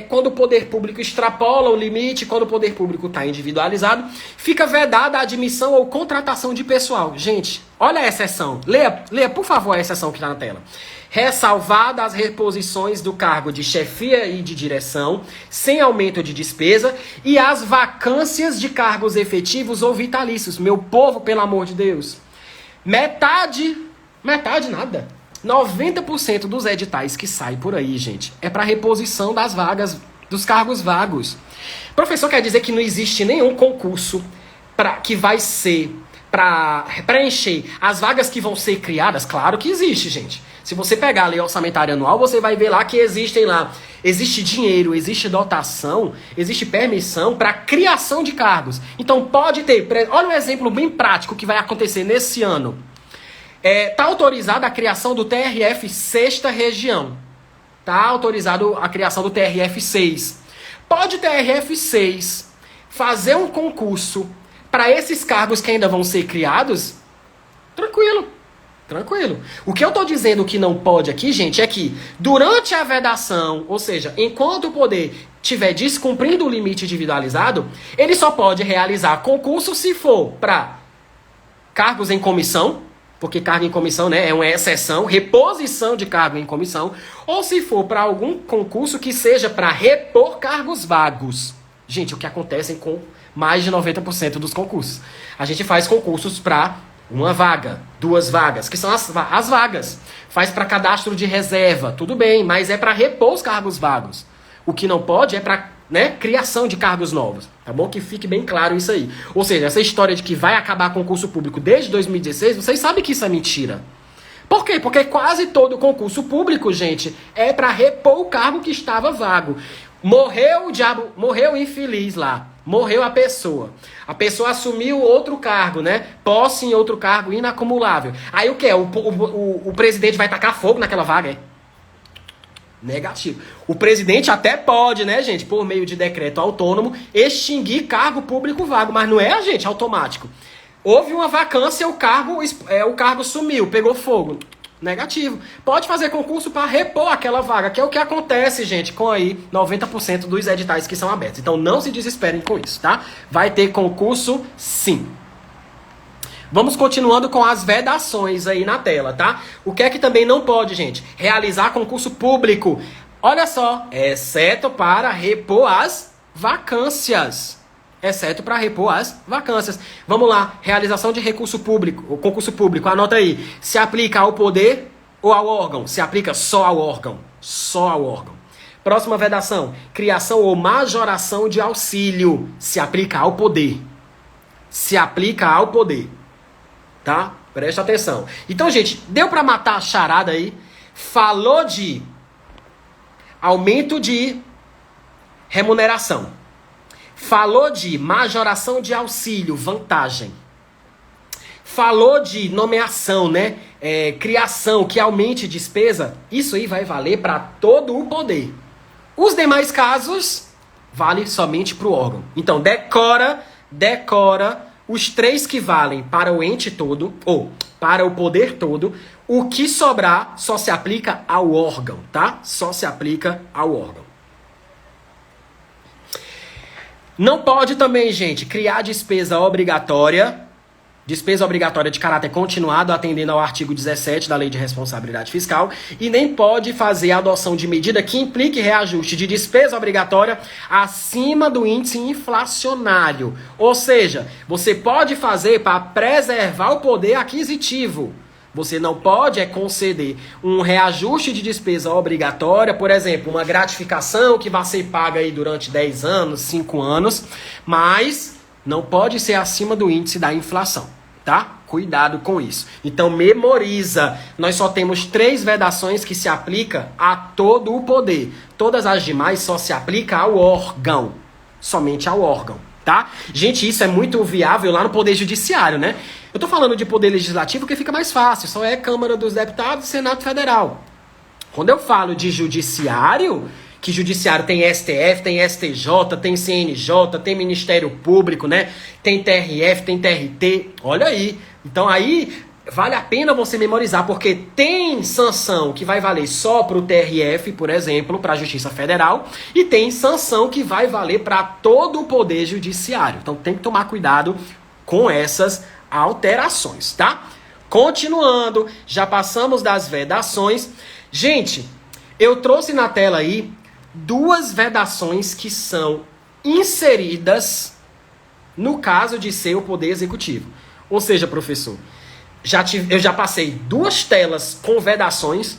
quando o poder público extrapola o limite, quando o poder público está individualizado, fica vedada a admissão ou contratação de pessoal. Gente, olha a exceção. Leia por favor a exceção que está na tela. Ressalvada as reposições do cargo de chefia e de direção, sem aumento de despesa, e as vacâncias de cargos efetivos ou vitalícios. Meu povo, pelo amor de Deus. Metade nada. 90% dos editais que saem por aí, gente, é para reposição das vagas, dos cargos vagos. Professor, quer dizer que não existe nenhum concurso que vai ser para preencher as vagas que vão ser criadas? Claro que existe, gente. Se você pegar a lei orçamentária anual, você vai ver lá que existe dinheiro, existe dotação, existe permissão para criação de cargos. Então pode ter, olha um exemplo bem prático que vai acontecer nesse ano. Tá autorizada a criação do TRF 6ª região. Tá autorizado a criação do TRF 6. Pode o TRF 6 fazer um concurso para esses cargos que ainda vão ser criados? Tranquilo. O que eu tô dizendo que não pode aqui, gente, é que durante a vedação, ou seja, enquanto o poder estiver descumprindo o limite individualizado, ele só pode realizar concurso se for para cargos em comissão, porque cargo em comissão, né, é uma exceção, reposição de cargo em comissão, ou se for para algum concurso que seja para repor cargos vagos. Gente, o que acontece com mais de 90% dos concursos. A gente faz concursos para uma vaga, 2 vagas, que são as vagas. Faz para cadastro de reserva, tudo bem, mas é para repor os cargos vagos. O que não pode é para criação de cargos novos, tá bom? Que fique bem claro isso aí. Ou seja, essa história de que vai acabar concurso público desde 2016, vocês sabem que isso é mentira. Por quê? Porque quase todo concurso público, gente, é para repor o cargo que estava vago. Morreu o diabo, morreu o infeliz lá. Morreu a pessoa. A pessoa assumiu outro cargo, né? Posse em outro cargo inacumulável. Aí o que? O presidente vai tacar fogo naquela vaga, é? Negativo. O presidente até pode, né, gente, por meio de decreto autônomo, extinguir cargo público vago, mas não é, gente, automático. Houve uma vacância, o cargo sumiu, pegou fogo. Negativo. Pode fazer concurso para repor aquela vaga, que é o que acontece, gente, com aí 90% dos editais que são abertos. Então não se desesperem com isso, tá? Vai ter concurso sim. Vamos continuando com as vedações aí na tela, tá? O que é que também não pode, gente? Realizar concurso público. Olha só, exceto para repor as vacâncias. Exceto para repor as vacâncias. Vamos lá, realização de recurso público, o concurso público, anota aí. Se aplica ao poder ou ao órgão? Se aplica só ao órgão. Só ao órgão. Próxima vedação, criação ou majoração de auxílio. Se aplica ao poder. Se aplica ao poder. Tá? Presta atenção. Então, gente, deu para matar a charada aí? Falou de aumento de remuneração. Falou de majoração de auxílio, vantagem. Falou de nomeação, né? Criação, que aumente despesa. Isso aí vai valer para todo o poder. Os demais casos, vale somente para o órgão. Então, decora os 3 que valem para o ente todo, ou para o poder todo. O que sobrar só se aplica ao órgão, tá? Só se aplica ao órgão. Não pode também, gente, criar despesa obrigatória de caráter continuado, atendendo ao artigo 17 da Lei de Responsabilidade Fiscal, e nem pode fazer a adoção de medida que implique reajuste de despesa obrigatória acima do índice inflacionário. Ou seja, você pode fazer para preservar o poder aquisitivo. Você não pode conceder um reajuste de despesa obrigatória, por exemplo, uma gratificação que vai ser paga aí durante 10 anos, 5 anos, mas não pode ser acima do índice da inflação, tá? Cuidado com isso. Então, memoriza. Nós só temos 3 vedações que se aplicam a todo o poder. Todas as demais só se aplicam ao órgão. Somente ao órgão, tá? Gente, isso é muito viável lá no Poder Judiciário, né? Eu tô falando de Poder Legislativo porque fica mais fácil. Só é Câmara dos Deputados e Senado Federal. Quando eu falo de Judiciário, que Judiciário tem STF, tem STJ, tem CNJ, tem Ministério Público, né? Tem TRF, tem TRT. Olha aí. Então aí vale a pena você memorizar, porque tem sanção que vai valer só para o TRF, por exemplo, para a Justiça Federal, e tem sanção que vai valer para todo o Poder Judiciário. Então tem que tomar cuidado com essas alterações, tá? Continuando, já passamos das vedações. Gente, eu trouxe na tela aí 2 vedações que são inseridas no caso de ser o Poder Executivo. Ou seja, professor, eu já passei 2 telas com vedações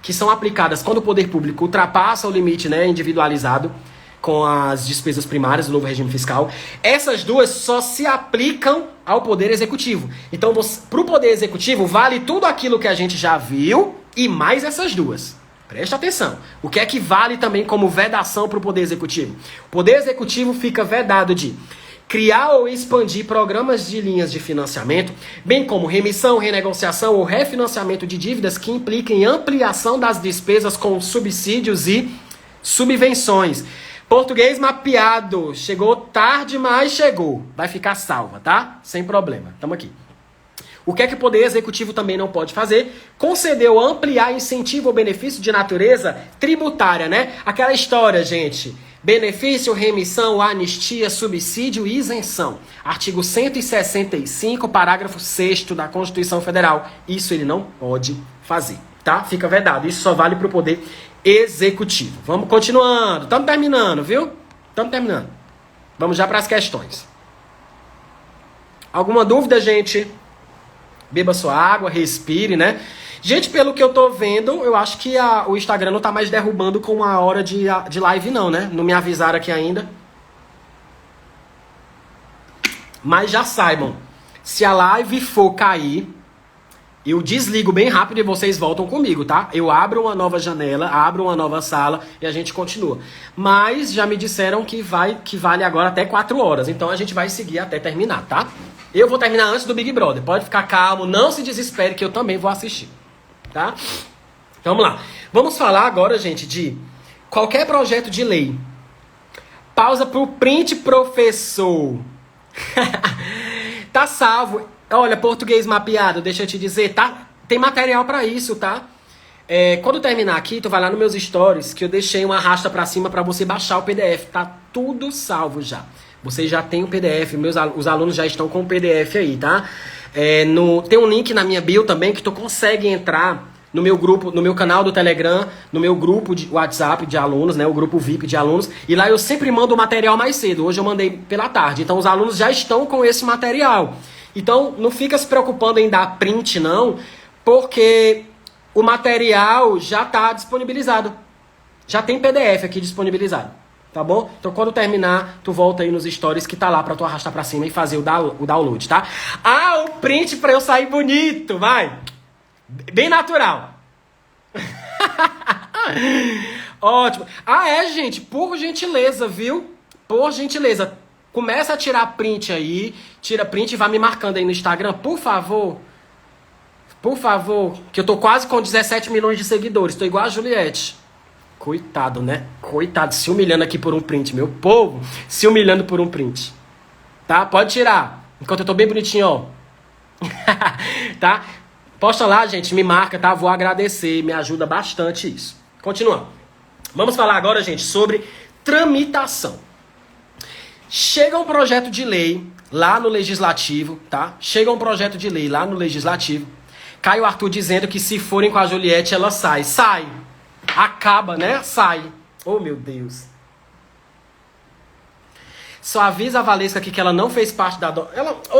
que são aplicadas quando o poder público ultrapassa o limite, né, individualizado com as despesas primárias do novo regime fiscal. Essas 2 só se aplicam ao Poder Executivo. Então, para o Poder Executivo, vale tudo aquilo que a gente já viu e mais essas 2. Presta atenção. O que é que vale também como vedação para o Poder Executivo? O Poder Executivo fica vedado de criar ou expandir programas de linhas de financiamento, bem como remissão, renegociação ou refinanciamento de dívidas que impliquem ampliação das despesas com subsídios e subvenções. Português mapeado. Chegou tarde, mas chegou. Vai ficar salva, tá? Sem problema. Tamo aqui. O que é que o Poder Executivo também não pode fazer? Conceder ou ampliar incentivo ou benefício de natureza tributária, né? Aquela história, gente. Benefício, remissão, anistia, subsídio e isenção. Artigo 165, parágrafo 6º da Constituição Federal. Isso ele não pode fazer, tá? Fica vedado. Isso só vale para o Poder Executivo. Vamos continuando. Estamos terminando, viu? Estamos terminando. Vamos já para as questões. Alguma dúvida, gente? Beba sua água, respire, né? Gente, pelo que eu tô vendo, eu acho que o Instagram não tá mais derrubando com 1 hora de live não, né? Não me avisaram aqui ainda. Mas já saibam, se a live for cair, Eu desligo bem rápido e vocês voltam comigo, tá? Eu abro uma nova janela, abro uma nova sala e a gente continua. Mas já me disseram que vale agora até 4 horas. Então a gente vai seguir até terminar, tá? Eu vou terminar antes do Big Brother. Pode ficar calmo, não se desespere que eu também vou assistir, tá? Então vamos lá. Vamos falar agora, gente, de qualquer projeto de lei. Pausa pro print, professor. Tá salvo. Olha, português mapeado, deixa eu te dizer, tá? Tem material pra isso, tá? Quando terminar aqui, tu vai lá nos meus stories, que eu deixei uma arrasta pra cima pra você baixar o PDF. Tá tudo salvo já. Você já tem o PDF, os alunos já estão com o PDF aí, tá? Tem um link na minha bio também que tu consegue entrar no meu grupo, no meu canal do Telegram, no meu grupo de WhatsApp de alunos, né? O grupo VIP de alunos. E lá eu sempre mando o material mais cedo. Hoje eu mandei pela tarde. Então os alunos já estão com esse material. Então não fica se preocupando em dar print, não, porque o material já está disponibilizado. Já tem PDF aqui disponibilizado. Tá bom? Então quando terminar, tu volta aí nos stories que tá lá pra tu arrastar pra cima e fazer o download, tá? Ah, o print pra eu sair bonito, vai! Bem natural. Ótimo. Gente, por gentileza, viu? Por gentileza, começa a tirar print aí, tira print e vai me marcando aí no Instagram, por favor. Por favor, que eu tô quase com 17 milhões de seguidores, tô igual a Juliette. Coitado, né? Coitado, se humilhando aqui por um print, meu povo. Se humilhando por um print. Tá? Pode tirar. Enquanto eu tô bem bonitinho, ó. Tá? Posta lá, gente, me marca, tá? Vou agradecer, me ajuda bastante isso. Continuando. Vamos falar agora, gente, sobre tramitação. Chega um projeto de lei lá no Legislativo, tá? Chega um projeto de lei lá no Legislativo. Cai o Arthur dizendo que se forem com a Juliette, ela sai. Sai. Acaba, né? Sai. Oh, meu Deus. Só avisa a Valesca aqui que ela não fez parte da...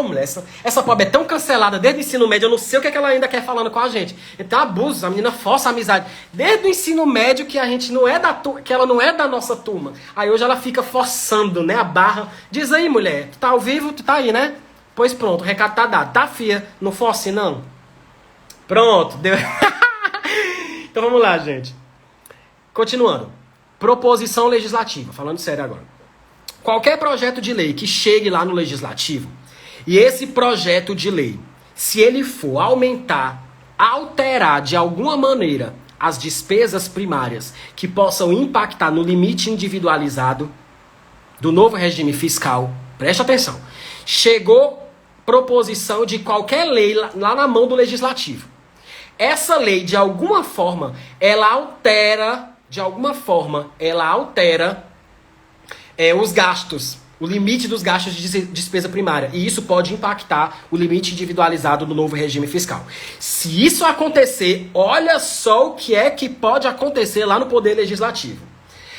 mulher, essa pobre é tão cancelada desde o ensino médio, eu não sei o que ela ainda quer falando com a gente. Então abuso, a menina força a amizade. Desde o ensino médio que a gente não é que ela não é da nossa turma. Aí hoje ela fica forçando, né, a barra. Diz aí, mulher, tu tá ao vivo, tu tá aí, né? Pois pronto, o recado tá dado. Tá, fia? Não force, não? Pronto, deu... Então vamos lá, gente. Continuando. Proposição legislativa, falando sério agora. Qualquer projeto de lei que chegue lá no Legislativo, e esse projeto de lei, se ele for aumentar, alterar de alguma maneira as despesas primárias que possam impactar no limite individualizado do novo regime fiscal, preste atenção, chegou proposição de qualquer lei lá na mão do Legislativo. Essa lei, de alguma forma, ela altera os gastos, o limite dos gastos de despesa primária. E isso pode impactar o limite individualizado do novo regime fiscal. Se isso acontecer, olha só o que é que pode acontecer lá no Poder Legislativo.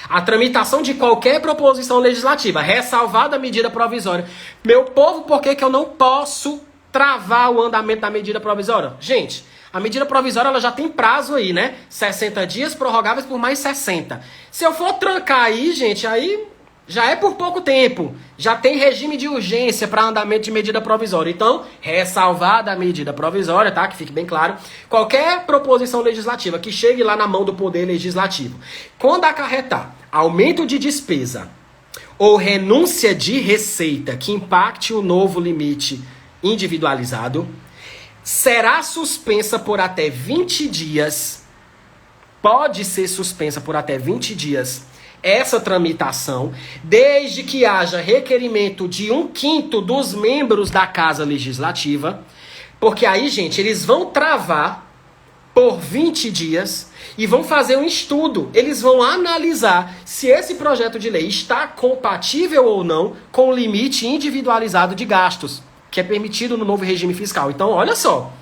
A tramitação de qualquer proposição legislativa, ressalvada a medida provisória. Meu povo, por que eu não posso travar o andamento da medida provisória? Gente, a medida provisória ela já tem prazo aí, né? 60 dias, prorrogáveis por mais 60. Se eu for trancar aí, gente, aí já é por pouco tempo. Já tem regime de urgência para andamento de medida provisória. Então, ressalvada a medida provisória, tá? Que fique bem claro. Qualquer proposição legislativa que chegue lá na mão do Poder Legislativo, quando acarretar aumento de despesa ou renúncia de receita que impacte o novo limite individualizado, será suspensa por até 20 dias. Pode ser suspensa por até 20 dias essa tramitação, desde que haja requerimento de 1/5 dos membros da Casa Legislativa, porque aí, gente, eles vão travar por 20 dias e vão fazer um estudo. Eles vão analisar se esse projeto de lei está compatível ou não com o limite individualizado de gastos, que é permitido no novo regime fiscal. Então, olha só,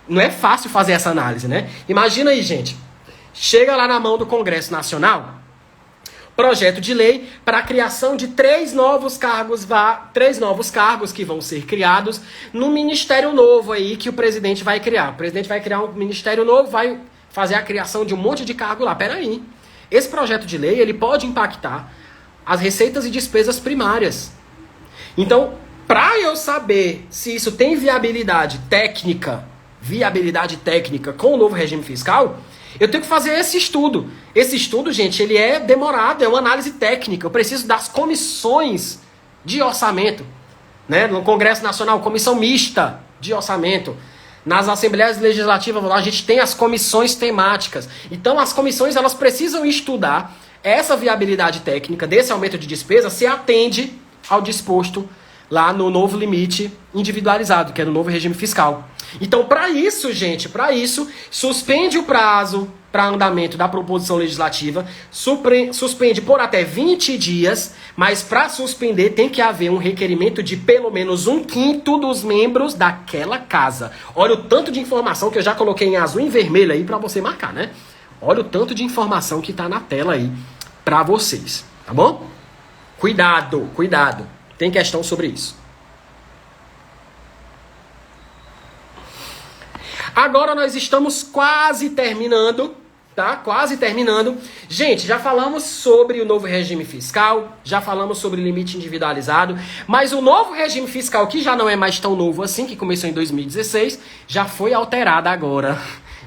não é fácil fazer essa análise, né? Imagina aí, gente, chega lá na mão do Congresso Nacional, projeto de lei para a criação de 3 novos cargos que vão ser criados no ministério novo aí que o presidente vai criar. O presidente vai criar um ministério novo, vai fazer a criação de um monte de cargo lá. Peraí, esse projeto de lei ele pode impactar as receitas e despesas primárias. Então, para eu saber se isso tem viabilidade técnica viabilidade técnica com o novo regime fiscal, eu tenho que fazer esse estudo. Esse estudo, gente, ele é demorado, é uma análise técnica. Eu preciso das comissões de orçamento, né? No Congresso Nacional, comissão mista de orçamento. Nas Assembleias Legislativas, a gente tem as comissões temáticas. Então, as comissões, elas precisam estudar essa viabilidade técnica desse aumento de despesa se atende ao disposto lá no novo limite individualizado, que é no novo regime fiscal. Então, para isso, gente, suspende o prazo para andamento da proposição legislativa, suspende por até 20 dias, mas para suspender tem que haver um requerimento de pelo menos 1/5 dos membros daquela casa. Olha o tanto de informação que eu já coloquei em azul e em vermelho aí para você marcar, né? Olha o tanto de informação que está na tela aí para vocês, tá bom? Cuidado, cuidado. Tem questão sobre isso. Agora nós estamos quase terminando, tá? Quase terminando. Gente, já falamos sobre o novo regime fiscal, já falamos sobre o limite individualizado, mas o novo regime fiscal, que já não é mais tão novo assim, que começou em 2016, já foi alterado agora.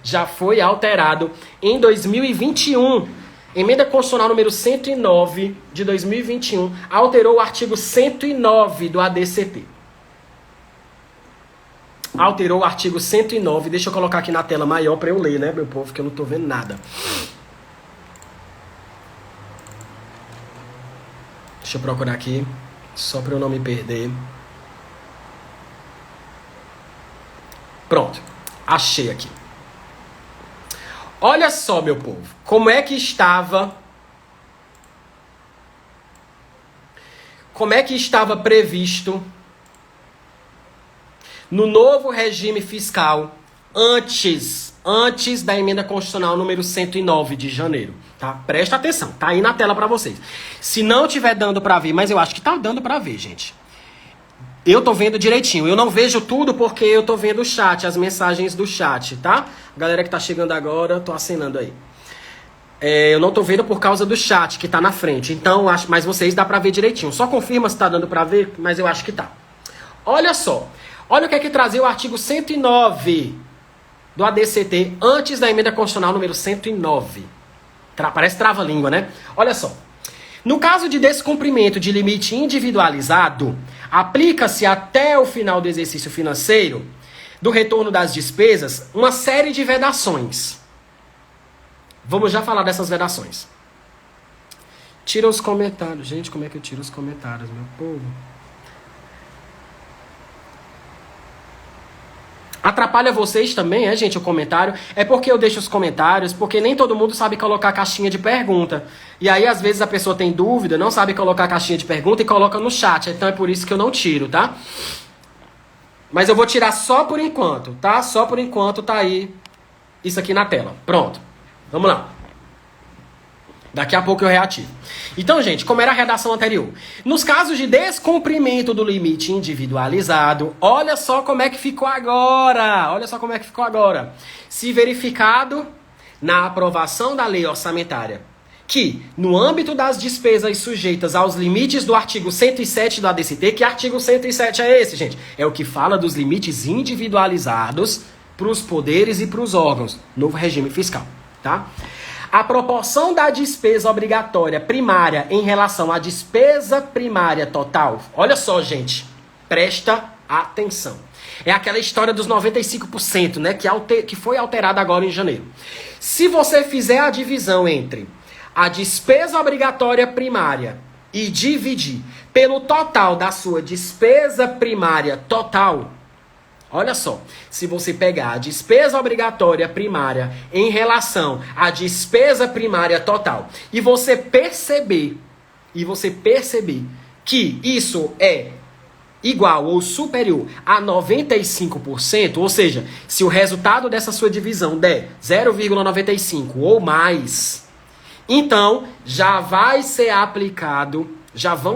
Já foi alterado em 2021. Emenda Constitucional número 109 de 2021 alterou o artigo 109 do ADCT. Alterou o artigo 109. Deixa eu colocar aqui na tela maior para eu ler, né, meu povo, que eu não tô vendo nada. Deixa eu procurar aqui, só para eu não me perder. Pronto, achei aqui. Olha só, meu povo, como é que estava previsto no novo regime fiscal antes da emenda constitucional número 109 de janeiro, tá? Presta atenção, tá aí na tela para vocês. Se não tiver dando para ver, mas eu acho que tá dando para ver, gente. Eu tô vendo direitinho. Eu não vejo tudo porque eu tô vendo o chat, as mensagens do chat, tá? Galera que tá chegando agora, tô acenando aí. Eu não tô vendo por causa do chat que tá na frente. Então, mas vocês dá pra ver direitinho. Só confirma se tá dando pra ver, mas eu acho que tá. Olha só. Olha o que é que trazia o artigo 109 do ADCT antes da emenda constitucional número 109. Parece trava-língua, né? Olha só. No caso de descumprimento de limite individualizado, aplica-se até o final do exercício financeiro do retorno das despesas uma série de vedações. Vamos já falar dessas vedações. Tira os comentários. Gente, como é que eu tiro os comentários, meu povo? Atrapalha vocês também, gente, o comentário. É porque eu deixo os comentários, porque nem todo mundo sabe colocar caixinha de pergunta. E aí, às vezes, a pessoa tem dúvida, não sabe colocar caixinha de pergunta e coloca no chat. Então, é por isso que eu não tiro, tá? Mas eu vou tirar só por enquanto, tá? Só por enquanto tá aí isso aqui na tela. Pronto. Vamos lá. Daqui a pouco eu reativo. Então, gente, como era a redação anterior? Nos casos de descumprimento do limite individualizado, olha só como é que ficou agora. Olha só como é que ficou agora. Se verificado na aprovação da lei orçamentária que, no âmbito das despesas sujeitas aos limites do artigo 107 do ADCT, que artigo 107 é esse, gente? É o que fala dos limites individualizados para os poderes e para os órgãos. Novo regime fiscal, tá? A proporção da despesa obrigatória primária em relação à despesa primária total. Olha só, gente. Presta atenção. É aquela história dos 95%, né? Que foi alterada agora em janeiro. Se você fizer a divisão entre a despesa obrigatória primária e dividir pelo total da sua despesa primária total, olha só, se você pegar a despesa obrigatória primária em relação à despesa primária total e você perceber que isso é igual ou superior a 95%, ou seja, se o resultado dessa sua divisão der 0,95 ou mais, então já vão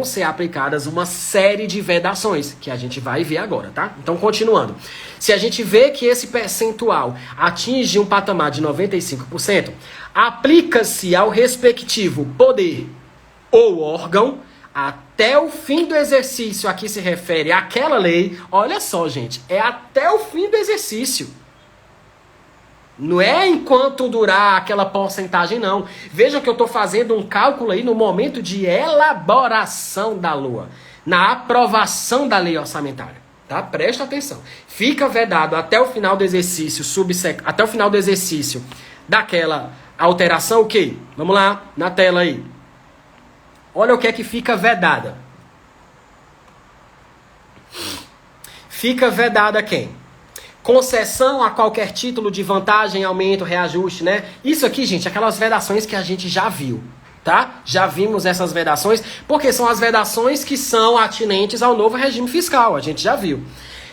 ser aplicadas uma série de vedações, que a gente vai ver agora, tá? Então, continuando. Se a gente vê que esse percentual atinge um patamar de 95%, aplica-se ao respectivo poder ou órgão até o fim do exercício. Aqui se refere àquela lei. Olha só, gente, é até o fim do exercício. Não é enquanto durar aquela porcentagem, não. Veja que eu estou fazendo um cálculo aí no momento de elaboração da LOA, na aprovação da lei orçamentária. Tá? Presta atenção. Fica vedado até o final do exercício, até o final do exercício daquela alteração, o quê? Vamos lá, na tela aí. Olha o que é que fica vedada. Fica vedada quem? Concessão a qualquer título de vantagem, aumento, reajuste, né? Isso aqui, gente, aquelas vedações que a gente já viu, tá? Já vimos essas vedações, porque são as vedações que são atinentes ao novo regime fiscal, a gente já viu.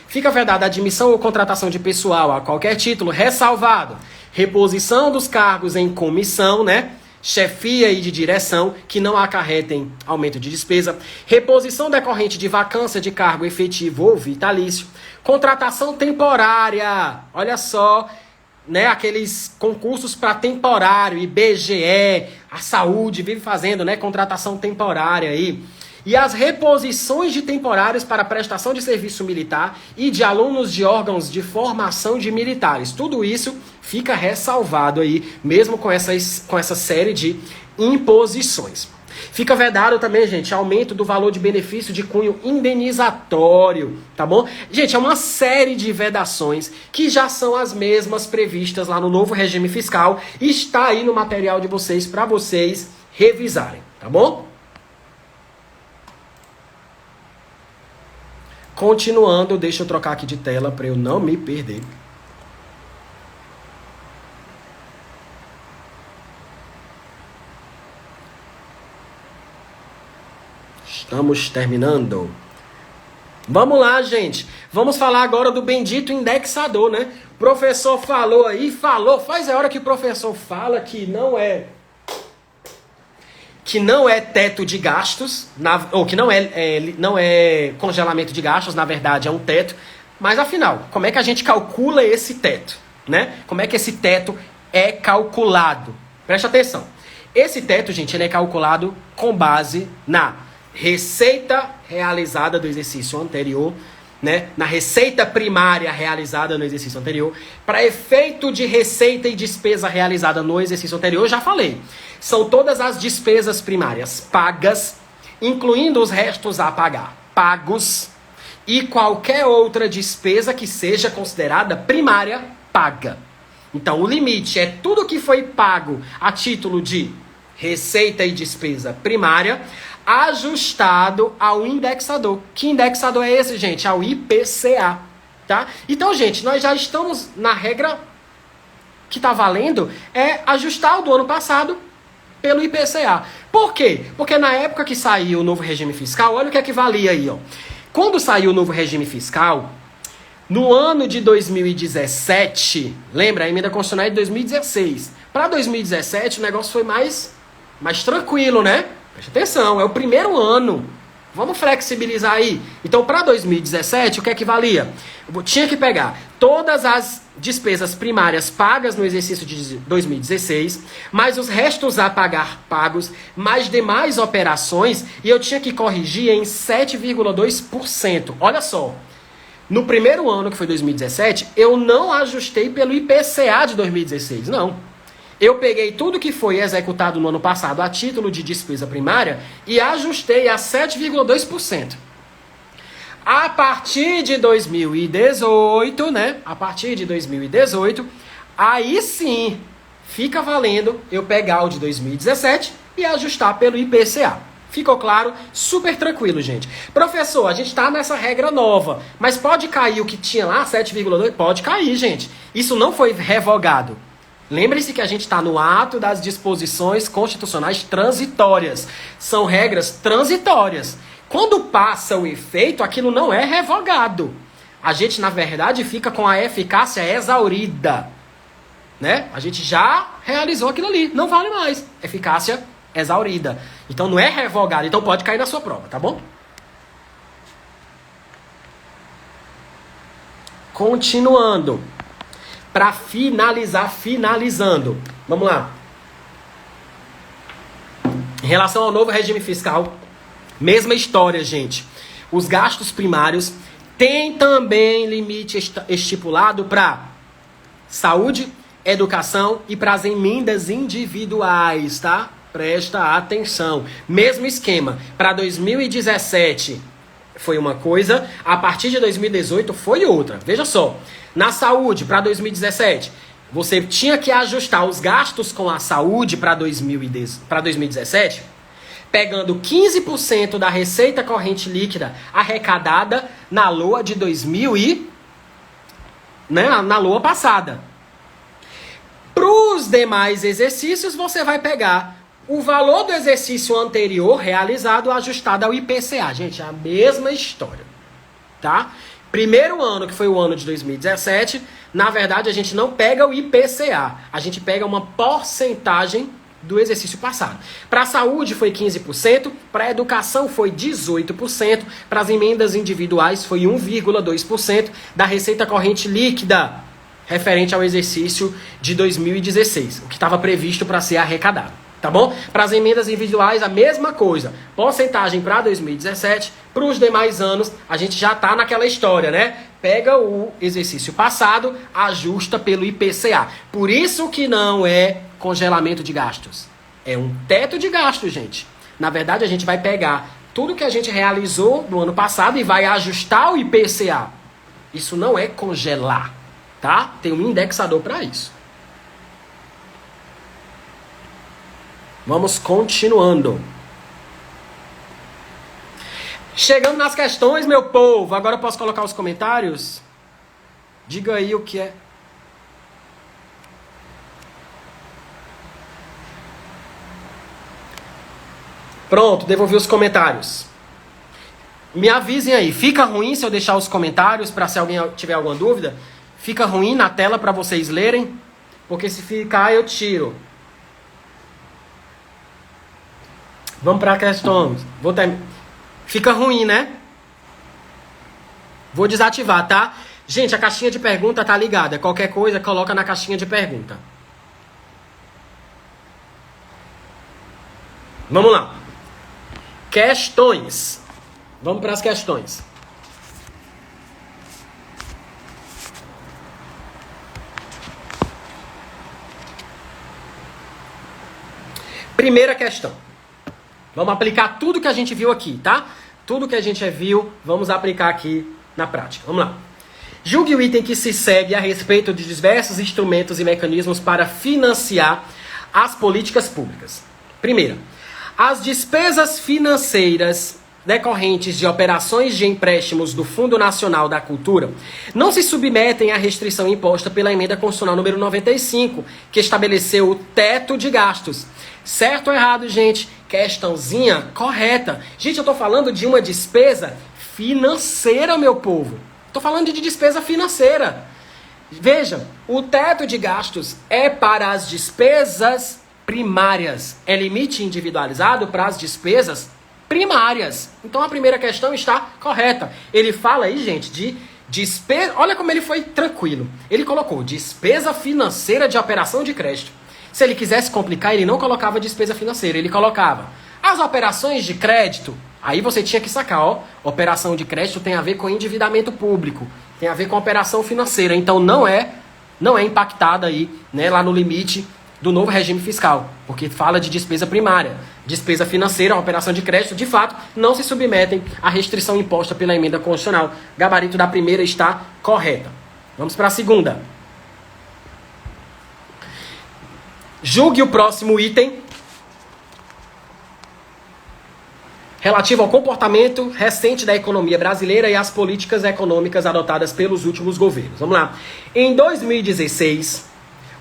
Fica vedada a admissão ou contratação de pessoal a qualquer título, ressalvado reposição dos cargos em comissão, né? Chefia e de direção, que não acarretem aumento de despesa, reposição decorrente de vacância de cargo efetivo ou vitalício, contratação temporária, olha só, né, aqueles concursos para temporário, IBGE, a saúde vive fazendo, né, contratação temporária aí, e as reposições de temporários para prestação de serviço militar e de alunos de órgãos de formação de militares. Tudo isso fica ressalvado aí, mesmo com essa série de imposições. Fica vedado também, gente, aumento do valor de benefício de cunho indenizatório, tá bom? Gente, é uma série de vedações que já são as mesmas previstas lá no novo regime fiscal e está aí no material de vocês para vocês revisarem, tá bom? Continuando, deixa eu trocar aqui de tela para eu não me perder. Estamos terminando. Vamos lá, gente. Vamos falar agora do bendito indexador, né? O professor falou aí, faz a hora que o professor fala que não é teto de gastos, ou que não é congelamento de gastos, na verdade é um teto. Mas afinal, como é que a gente calcula esse teto, né? Como é que esse teto é calculado? Presta atenção. Esse teto, gente, ele é calculado com base na receita realizada do exercício anterior, né? Na receita primária realizada no exercício anterior. Para efeito de receita e despesa realizada no exercício anterior, já falei. São todas as despesas primárias pagas, incluindo os restos a pagar, pagos, e qualquer outra despesa que seja considerada primária, paga. Então, o limite é tudo que foi pago a título de receita e despesa primária, ajustado ao indexador. Que indexador é esse, gente? Ao IPCA, tá? Então, gente, nós já estamos na regra que está valendo, é ajustar o do ano passado pelo IPCA. Por quê? Porque na época que saiu o novo regime fiscal, olha o que é que valia aí, ó. Quando saiu o novo regime fiscal, no ano de 2017, lembra, a emenda constitucional é de 2016. Para 2017, o negócio foi mais tranquilo, né? Presta atenção, é o primeiro ano. Vamos flexibilizar aí. Então, para 2017, o que é que valia? Eu tinha que pegar todas as despesas primárias pagas no exercício de 2016, mais os restos a pagar pagos, mais demais operações, e eu tinha que corrigir em 7,2%. Olha só, no primeiro ano, que foi 2017, eu não ajustei pelo IPCA de 2016, não. Eu peguei tudo que foi executado no ano passado a título de despesa primária e ajustei a 7,2%. A partir de 2018, né? A partir de 2018, aí sim fica valendo eu pegar o de 2017 e ajustar pelo IPCA. Ficou claro? Super tranquilo, gente. Professor, a gente está nessa regra nova, mas pode cair o que tinha lá, 7,2%? Pode cair, gente. Isso não foi revogado. Lembre-se que a gente está no ato das disposições constitucionais transitórias. São regras transitórias. Quando passa o efeito, aquilo não é revogado. A gente, na verdade, fica com a eficácia exaurida, né? A gente já realizou aquilo ali. Não vale mais. Eficácia exaurida. Então não é revogado. Então pode cair na sua prova, tá bom? Continuando. Para finalizando. Vamos lá. Em relação ao novo regime fiscal, mesma história, gente. Os gastos primários têm também limite estipulado para saúde, educação e para as emendas individuais, tá? Presta atenção. Mesmo esquema. Para 2017 foi uma coisa, a partir de 2018 foi outra. Veja só. Na saúde, para 2017, você tinha que ajustar os gastos com a saúde para 2017, pegando 15% da receita corrente líquida arrecadada na LOA de 2000 na LOA passada. Para os demais exercícios, você vai pegar o valor do exercício anterior realizado ajustado ao IPCA. Gente, é a mesma história, tá? Primeiro ano, que foi o ano de 2017, na verdade a gente não pega o IPCA, a gente pega uma porcentagem do exercício passado. Para a saúde foi 15%, para a educação foi 18%, para as emendas individuais foi 1,2% da receita corrente líquida referente ao exercício de 2016, o que estava previsto para ser arrecadado, tá bom? Para as emendas individuais a mesma coisa, porcentagem para 2017, para os demais anos a gente já está naquela história, né? Pega o exercício passado, ajusta pelo IPCA. Por isso que não é congelamento de gastos. É um teto de gastos, gente. Na verdade, a gente vai pegar tudo que a gente realizou no ano passado e vai ajustar o IPCA. Isso não é congelar, tá? Tem um indexador para isso. Vamos continuando. Chegando nas questões, meu povo. Agora eu posso colocar os comentários? Diga aí o que é. Pronto, devolvi os comentários. Me avisem aí. Fica ruim se eu deixar os comentários para se alguém tiver alguma dúvida? Fica ruim na tela para vocês lerem? Porque se ficar eu tiro. Vamos para questões. Fica ruim, né? Vou desativar, tá? Gente, a caixinha de pergunta tá ligada. Qualquer coisa, coloca na caixinha de pergunta. Vamos lá. Questões. Vamos para as questões. Primeira questão. Vamos aplicar tudo que a gente viu aqui, tá? Tudo que a gente viu, vamos aplicar aqui na prática. Vamos lá. Julgue o item que se segue a respeito de diversos instrumentos e mecanismos para financiar as políticas públicas. Primeira, as despesas financeiras decorrentes de operações de empréstimos do Fundo Nacional da Cultura não se submetem à restrição imposta pela Emenda Constitucional número 95, que estabeleceu o teto de gastos. Certo ou errado, gente? Questãozinha correta. Gente, eu tô falando de uma despesa financeira, meu povo. Tô falando de despesa financeira. Veja, o teto de gastos é para as despesas primárias. É limite individualizado para as despesas primárias. Então a primeira questão está correta. Ele fala aí, gente, de despesa. Olha como ele foi tranquilo. Ele colocou despesa financeira de operação de crédito. Se ele quisesse complicar, ele não colocava despesa financeira, ele colocava as operações de crédito. Aí você tinha que sacar, ó, operação de crédito tem a ver com endividamento público, tem a ver com operação financeira, então não é impactada aí, né, lá no limite do novo regime fiscal, porque fala de despesa primária. Despesa financeira, operação de crédito, de fato, não se submetem à restrição imposta pela emenda constitucional. Gabarito da primeira está correta. Vamos para a segunda. Julgue o próximo item relativo ao comportamento recente da economia brasileira e às políticas econômicas adotadas pelos últimos governos. Vamos lá. Em 2016,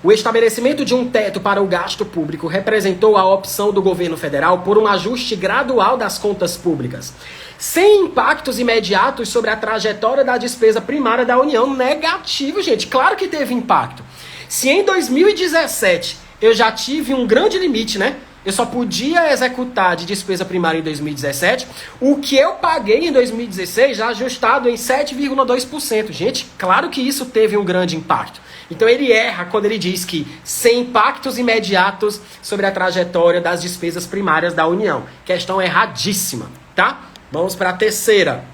o estabelecimento de um teto para o gasto público representou a opção do governo federal por um ajuste gradual das contas públicas, sem impactos imediatos sobre a trajetória da despesa primária da União. Negativo, gente. Claro que teve impacto. Se em 2017 eu já tive um grande limite, né? Eu só podia executar de despesa primária em 2017. O que eu paguei em 2016 já ajustado em 7,2%. Gente, claro que isso teve um grande impacto. Então ele erra quando ele diz que sem impactos imediatos sobre a trajetória das despesas primárias da União. Questão erradíssima, tá? Vamos para a terceira.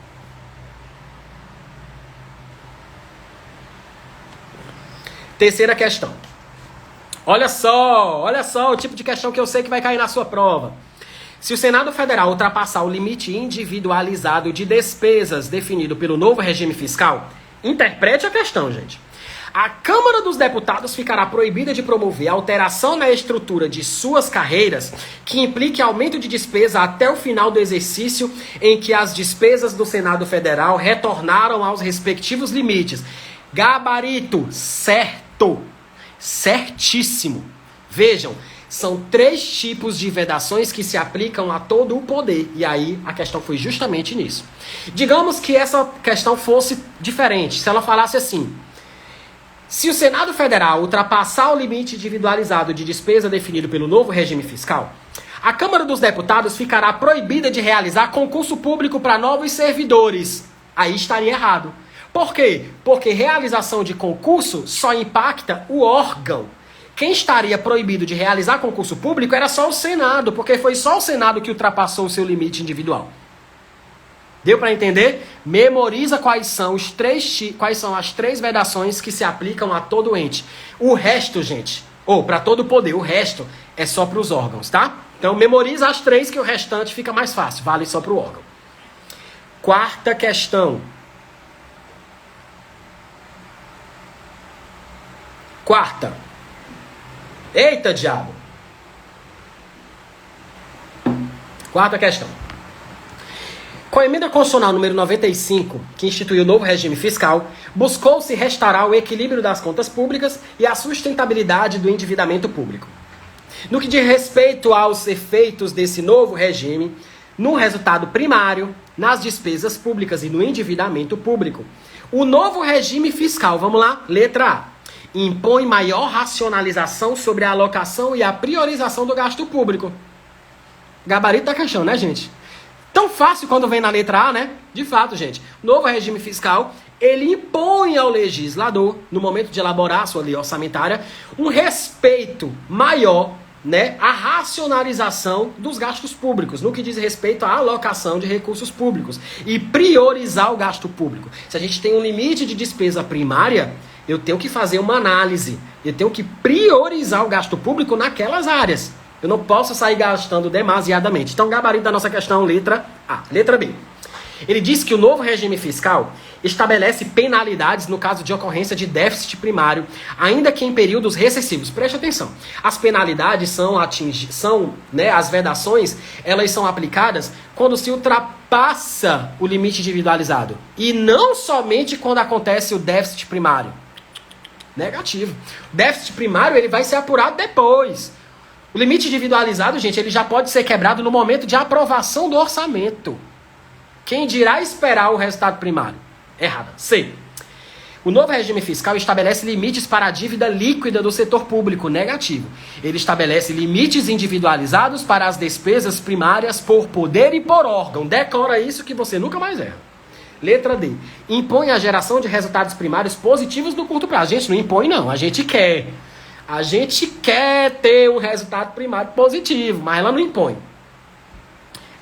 Terceira questão. olha só o tipo de questão que eu sei que vai cair na sua prova. Se o Senado Federal ultrapassar o limite individualizado de despesas definido pelo novo regime fiscal, interprete a questão, gente. A Câmara dos Deputados ficará proibida de promover alteração na estrutura de suas carreiras que implique aumento de despesa até o final do exercício em que as despesas do Senado Federal retornaram aos respectivos limites. Gabarito, certo, certíssimo. Vejam, são 3 tipos de vedações que se aplicam a todo o poder. E aí a questão foi justamente nisso. Digamos que essa questão fosse diferente, se ela falasse assim: se o Senado Federal ultrapassar o limite individualizado de despesa definido pelo novo regime fiscal, a Câmara dos Deputados ficará proibida de realizar concurso público para novos servidores. Aí estaria errado. Por quê? Porque realização de concurso só impacta o órgão. Quem estaria proibido de realizar concurso público era só o Senado, porque foi só o Senado que ultrapassou o seu limite individual. Deu para entender? Memoriza quais são as 3 vedações que se aplicam a todo ente. O resto, gente, ou para todo poder, o resto é só para os órgãos, tá? Então memoriza as 3 que o restante fica mais fácil, vale só para o órgão. 4ª questão. 4ª. Eita, diabo. 4ª questão. Com a emenda constitucional número 95, que instituiu o novo regime fiscal, buscou-se restaurar o equilíbrio das contas públicas e a sustentabilidade do endividamento público. No que diz respeito aos efeitos desse novo regime, no resultado primário, nas despesas públicas e no endividamento público, o novo regime fiscal, vamos lá, letra A, impõe maior racionalização sobre a alocação e a priorização do gasto público. Gabarito da questão, né, gente? Tão fácil quando vem na letra A, né? De fato, gente. Novo regime fiscal, ele impõe ao legislador, no momento de elaborar a sua lei orçamentária, um respeito maior, né, à racionalização dos gastos públicos, no que diz respeito à alocação de recursos públicos e priorizar o gasto público. Se a gente tem um limite de despesa primária, eu tenho que fazer uma análise, eu tenho que priorizar o gasto público naquelas áreas. Eu não posso sair gastando demasiadamente. Então, gabarito da nossa questão, letra A. Letra B. Ele diz que o novo regime fiscal estabelece penalidades no caso de ocorrência de déficit primário, ainda que em períodos recessivos. Preste atenção. As penalidades as vedações, elas são aplicadas quando se ultrapassa o limite individualizado. E não somente quando acontece o déficit primário. Negativo. O déficit primário, ele vai ser apurado depois. O limite individualizado, gente, ele já pode ser quebrado no momento de aprovação do orçamento. Quem dirá esperar o resultado primário? Errada. C. O novo regime fiscal estabelece limites para a dívida líquida do setor público. Negativo. Ele estabelece limites individualizados para as despesas primárias por poder e por órgão. Decora isso que você nunca mais erra. Letra D. Impõe a geração de resultados primários positivos no curto prazo. A gente não impõe, não. A gente quer. A gente quer ter um resultado primário positivo, mas ela não impõe.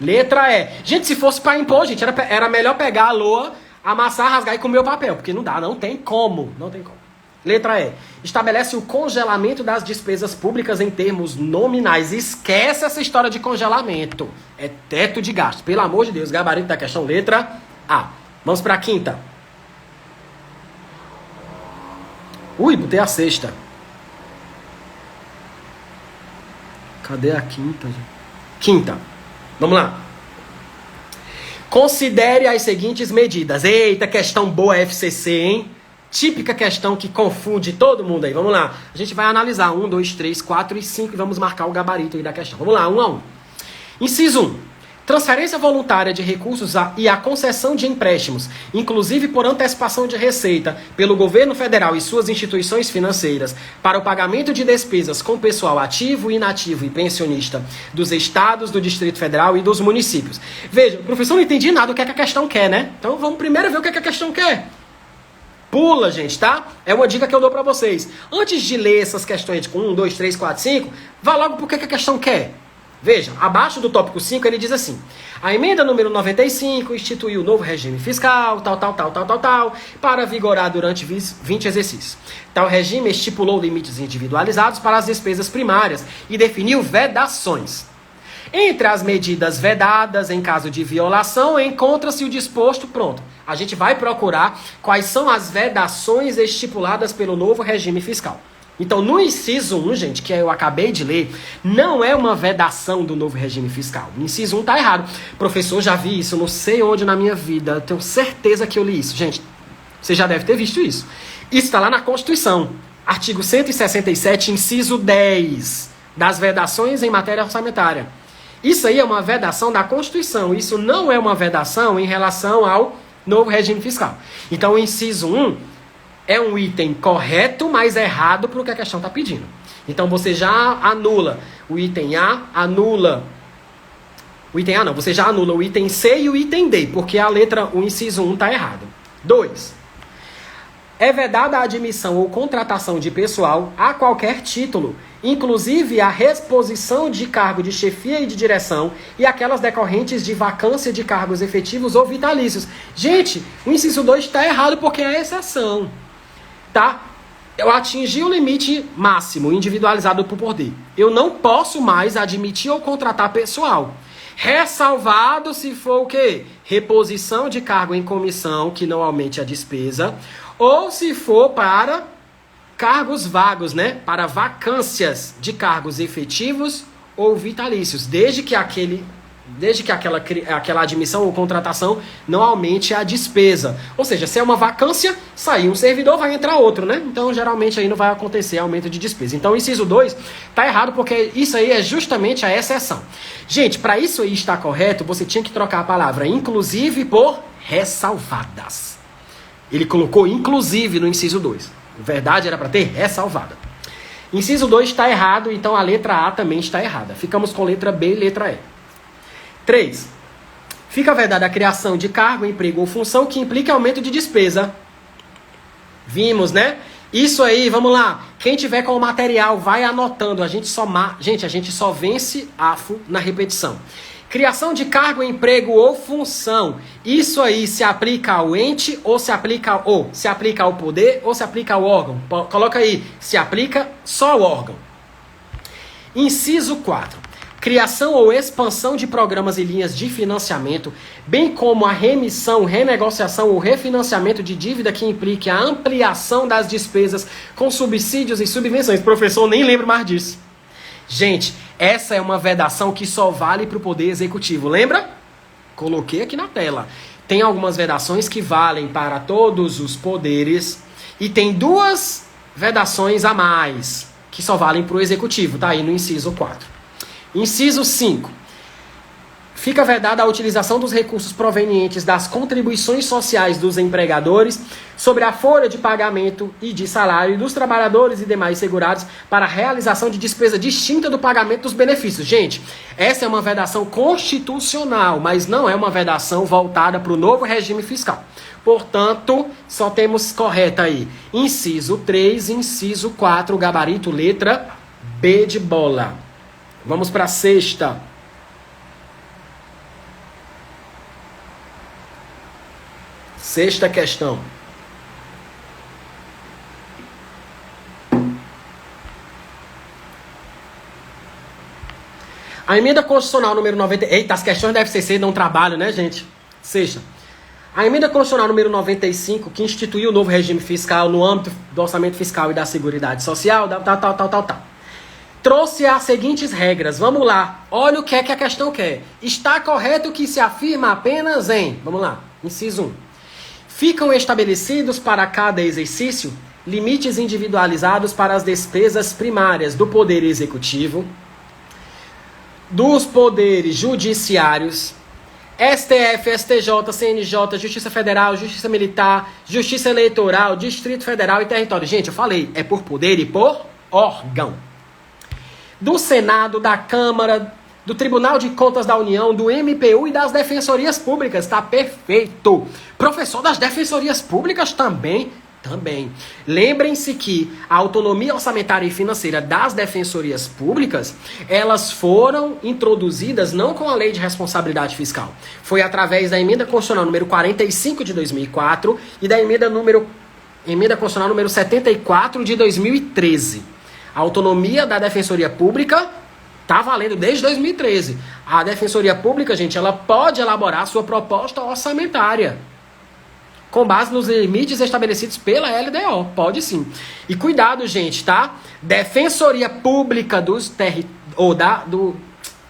Letra E. Gente, se fosse para impor, gente, era melhor pegar a LOA, amassar, rasgar e comer o papel, porque não dá, não tem como. Não tem como. Letra E. Estabelece o congelamento das despesas públicas em termos nominais. Esquece essa história de congelamento. É teto de gasto. Pelo amor de Deus, gabarito da questão, letra A. Vamos para a 5ª. Ui, botei a 6ª. Cadê a 5ª? 5ª. Vamos lá. Considere as seguintes medidas. Eita, questão boa FCC, hein? Típica questão que confunde todo mundo aí. Vamos lá. A gente vai analisar 1, 2, 3, 4 e 5 e vamos marcar o gabarito aí da questão. Vamos lá, 1 a 1. Inciso 1. Transferência voluntária de recursos e a concessão de empréstimos, inclusive por antecipação de receita, pelo governo federal e suas instituições financeiras, para o pagamento de despesas com pessoal ativo, inativo e pensionista dos estados, do Distrito Federal e dos municípios. Veja, professor, não entendi nada do que é que a questão quer, né? Então vamos primeiro ver o que é que a questão quer. Pula, gente, tá? É uma dica que eu dou pra vocês. Antes de ler essas questões com 1, 2, 3, 4, 5, vá logo pro que a questão quer. Veja, abaixo do tópico 5 ele diz assim: a emenda número 95 instituiu o novo regime fiscal, tal, para vigorar durante 20 exercícios. Tal regime estipulou limites individualizados para as despesas primárias e definiu vedações. Entre as medidas vedadas em caso de violação, encontra-se o disposto, pronto. A gente vai procurar quais são as vedações estipuladas pelo novo regime fiscal. Então, no inciso 1, gente, que eu acabei de ler, não é uma vedação do novo regime fiscal. O inciso 1 tá errado. Professor, já vi isso, não sei onde na minha vida, tenho certeza que eu li isso. Gente, você já deve ter visto isso. Isso está lá na Constituição. Artigo 167, inciso 10, das vedações em matéria orçamentária. Isso aí é uma vedação da Constituição. Isso não é uma vedação em relação ao novo regime fiscal. Então, o inciso 1 é um item correto, mas errado para o que a questão está pedindo. Então, você já anula o item A, anula... O item A não, você já anula o item C e o item D, porque o inciso 1 está errado. 2. É vedada a admissão ou contratação de pessoal a qualquer título, inclusive a reposição de cargo de chefia e de direção e aquelas decorrentes de vacância de cargos efetivos ou vitalícios. Gente, o inciso 2 está errado porque é exceção. Tá? Eu atingi o limite máximo individualizado por poder. Eu não posso mais admitir ou contratar pessoal. Ressalvado se for o quê? Reposição de cargo em comissão, que não aumente a despesa, ou se for para cargos vagos, né? Para vacâncias de cargos efetivos ou vitalícios, desde que aquela admissão ou contratação não aumente a despesa. Ou seja, se é uma vacância, sair um servidor, vai entrar outro, né? Então, geralmente, aí não vai acontecer aumento de despesa. Então, o inciso 2 tá errado, porque isso aí é justamente a exceção. Gente, para isso aí estar correto, você tinha que trocar a palavra inclusive por ressalvadas. Ele colocou inclusive no inciso 2. Na verdade, era para ter ressalvada. Inciso 2 está errado, então a letra A também está errada. Ficamos com letra B e letra E. 3. Fica vedada a criação de cargo, emprego ou função que implique aumento de despesa. Vimos, né? Isso aí, vamos lá. Quem tiver com o material, vai anotando. A gente só vence AFO na repetição. Criação de cargo, emprego ou função. Isso aí se aplica ao ente ou se aplica ao poder ou se aplica ao órgão. Coloca aí, se aplica só ao órgão. Inciso 4. Criação ou expansão de programas e linhas de financiamento, bem como a remissão, renegociação ou refinanciamento de dívida que implique a ampliação das despesas com subsídios e subvenções. Professor, nem lembro mais disso. Gente, essa é uma vedação que só vale para o Poder Executivo. Lembra? Coloquei aqui na tela. Tem algumas vedações que valem para todos os poderes e tem 2 vedações a mais que só valem para o Executivo. Tá aí no inciso 4. Inciso 5. Fica vedada a utilização dos recursos provenientes das contribuições sociais dos empregadores sobre a folha de pagamento e de salário dos trabalhadores e demais segurados para a realização de despesa distinta do pagamento dos benefícios. Gente, essa é uma vedação constitucional, mas não é uma vedação voltada para o novo regime fiscal. Portanto, só temos correta aí inciso 3, inciso 4, gabarito letra B de bola. Vamos para a 6ª. Sexta questão. A emenda constitucional número 90... Eita, as questões devem ser cedo, não trabalho, né, gente? Sexta. A emenda constitucional número 95, que instituiu o novo regime fiscal no âmbito do orçamento fiscal e da Seguridade Social, trouxe as seguintes regras. Vamos lá. Olha o que é que a questão quer. Está correto que se afirma apenas em... Vamos lá. Inciso 1. Ficam estabelecidos para cada exercício limites individualizados para as despesas primárias do Poder Executivo, dos poderes judiciários, STF, STJ, CNJ, Justiça Federal, Justiça Militar, Justiça Eleitoral, Distrito Federal e Território. Gente, eu falei, é por poder e por órgão. Do Senado, da Câmara, do Tribunal de Contas da União, do MPU e das Defensorias Públicas. Tá perfeito. Professor, das Defensorias Públicas também? Também. Lembrem-se que a autonomia orçamentária e financeira das defensorias públicas, elas foram introduzidas não com a Lei de Responsabilidade Fiscal. Foi através da Emenda Constitucional número 45 de 2004 e da Emenda Constitucional número 74 de 2013. A autonomia da Defensoria Pública está valendo desde 2013. A Defensoria Pública, gente, ela pode elaborar sua proposta orçamentária com base nos limites estabelecidos pela LDO. Pode sim. E cuidado, gente, tá? Defensoria Pública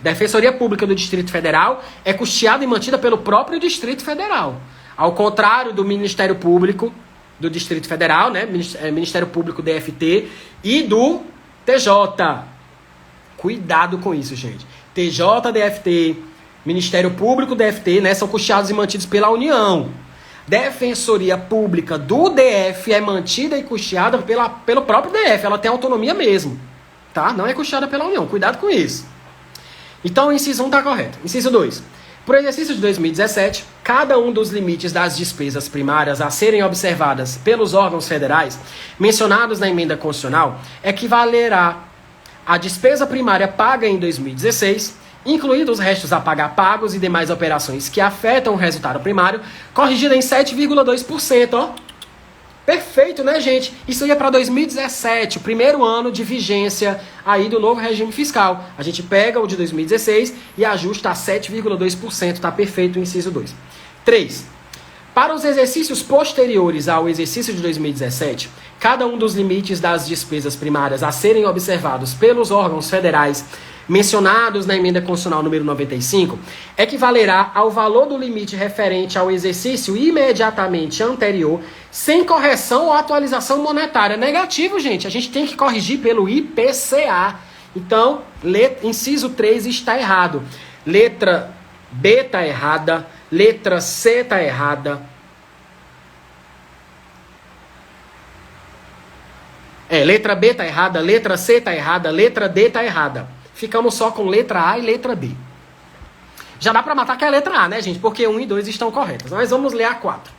Defensoria Pública do Distrito Federal é custeada e mantida pelo próprio Distrito Federal. Ao contrário do Ministério Público do Distrito Federal, né? Ministério Público DFT e do TJ. Cuidado com isso, gente. TJ, DFT, Ministério Público DFT, né? São custeados e mantidos pela União. Defensoria Pública do DF é mantida e custeada pelo próprio DF. Ela tem autonomia mesmo, tá? Não é custeada pela União. Cuidado com isso. Então, o inciso 1 está correto. Inciso 2. Por exercício de 2017, cada um dos limites das despesas primárias a serem observadas pelos órgãos federais mencionados na emenda constitucional equivalerá à despesa primária paga em 2016, incluindo os restos a pagar pagos e demais operações que afetam o resultado primário, corrigida em 7,2%, ó. Perfeito, né, gente? Isso aí é para 2017, o primeiro ano de vigência aí do novo regime fiscal. A gente pega o de 2016 e ajusta a 7,2%, tá perfeito o inciso 2. 3. Para os exercícios posteriores ao exercício de 2017, cada um dos limites das despesas primárias a serem observados pelos órgãos federais mencionados na emenda constitucional número 95 equivalerá ao valor do limite referente ao exercício imediatamente anterior, sem correção ou atualização monetária. Negativo, gente. A gente tem que corrigir pelo IPCA. Então, inciso 3 está errado. Letra B está errada. Letra C está errada. Letra B está errada. Letra C está errada. Letra D está errada. Ficamos só com letra A e letra B. Já dá para matar que é a letra A, né, gente? Porque 1 e 2 estão corretas. Mas vamos ler a 4.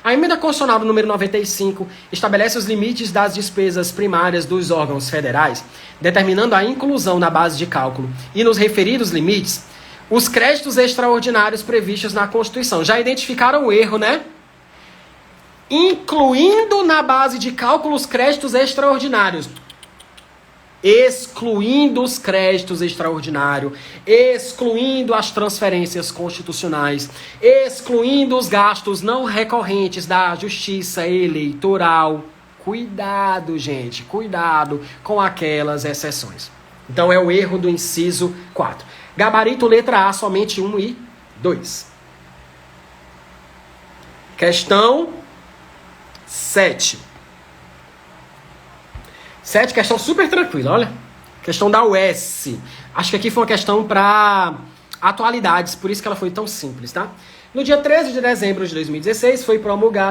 A emenda constitucional número 95 estabelece os limites das despesas primárias dos órgãos federais, determinando a inclusão na base de cálculo e nos referidos limites os créditos extraordinários previstos na Constituição. Já identificaram o erro, né? Incluindo na base de cálculo os créditos extraordinários. Excluindo os créditos extraordinários, excluindo as transferências constitucionais, excluindo os gastos não recorrentes da justiça eleitoral. Cuidado, gente, cuidado com aquelas exceções. Então é o erro do inciso 4. Gabarito letra A, somente 1 e 2. Questão 7. 7, questão super tranquila, olha. Questão da UES. Acho que aqui foi uma questão para atualidades, por isso que ela foi tão simples, tá? No dia 13 de dezembro de 2016,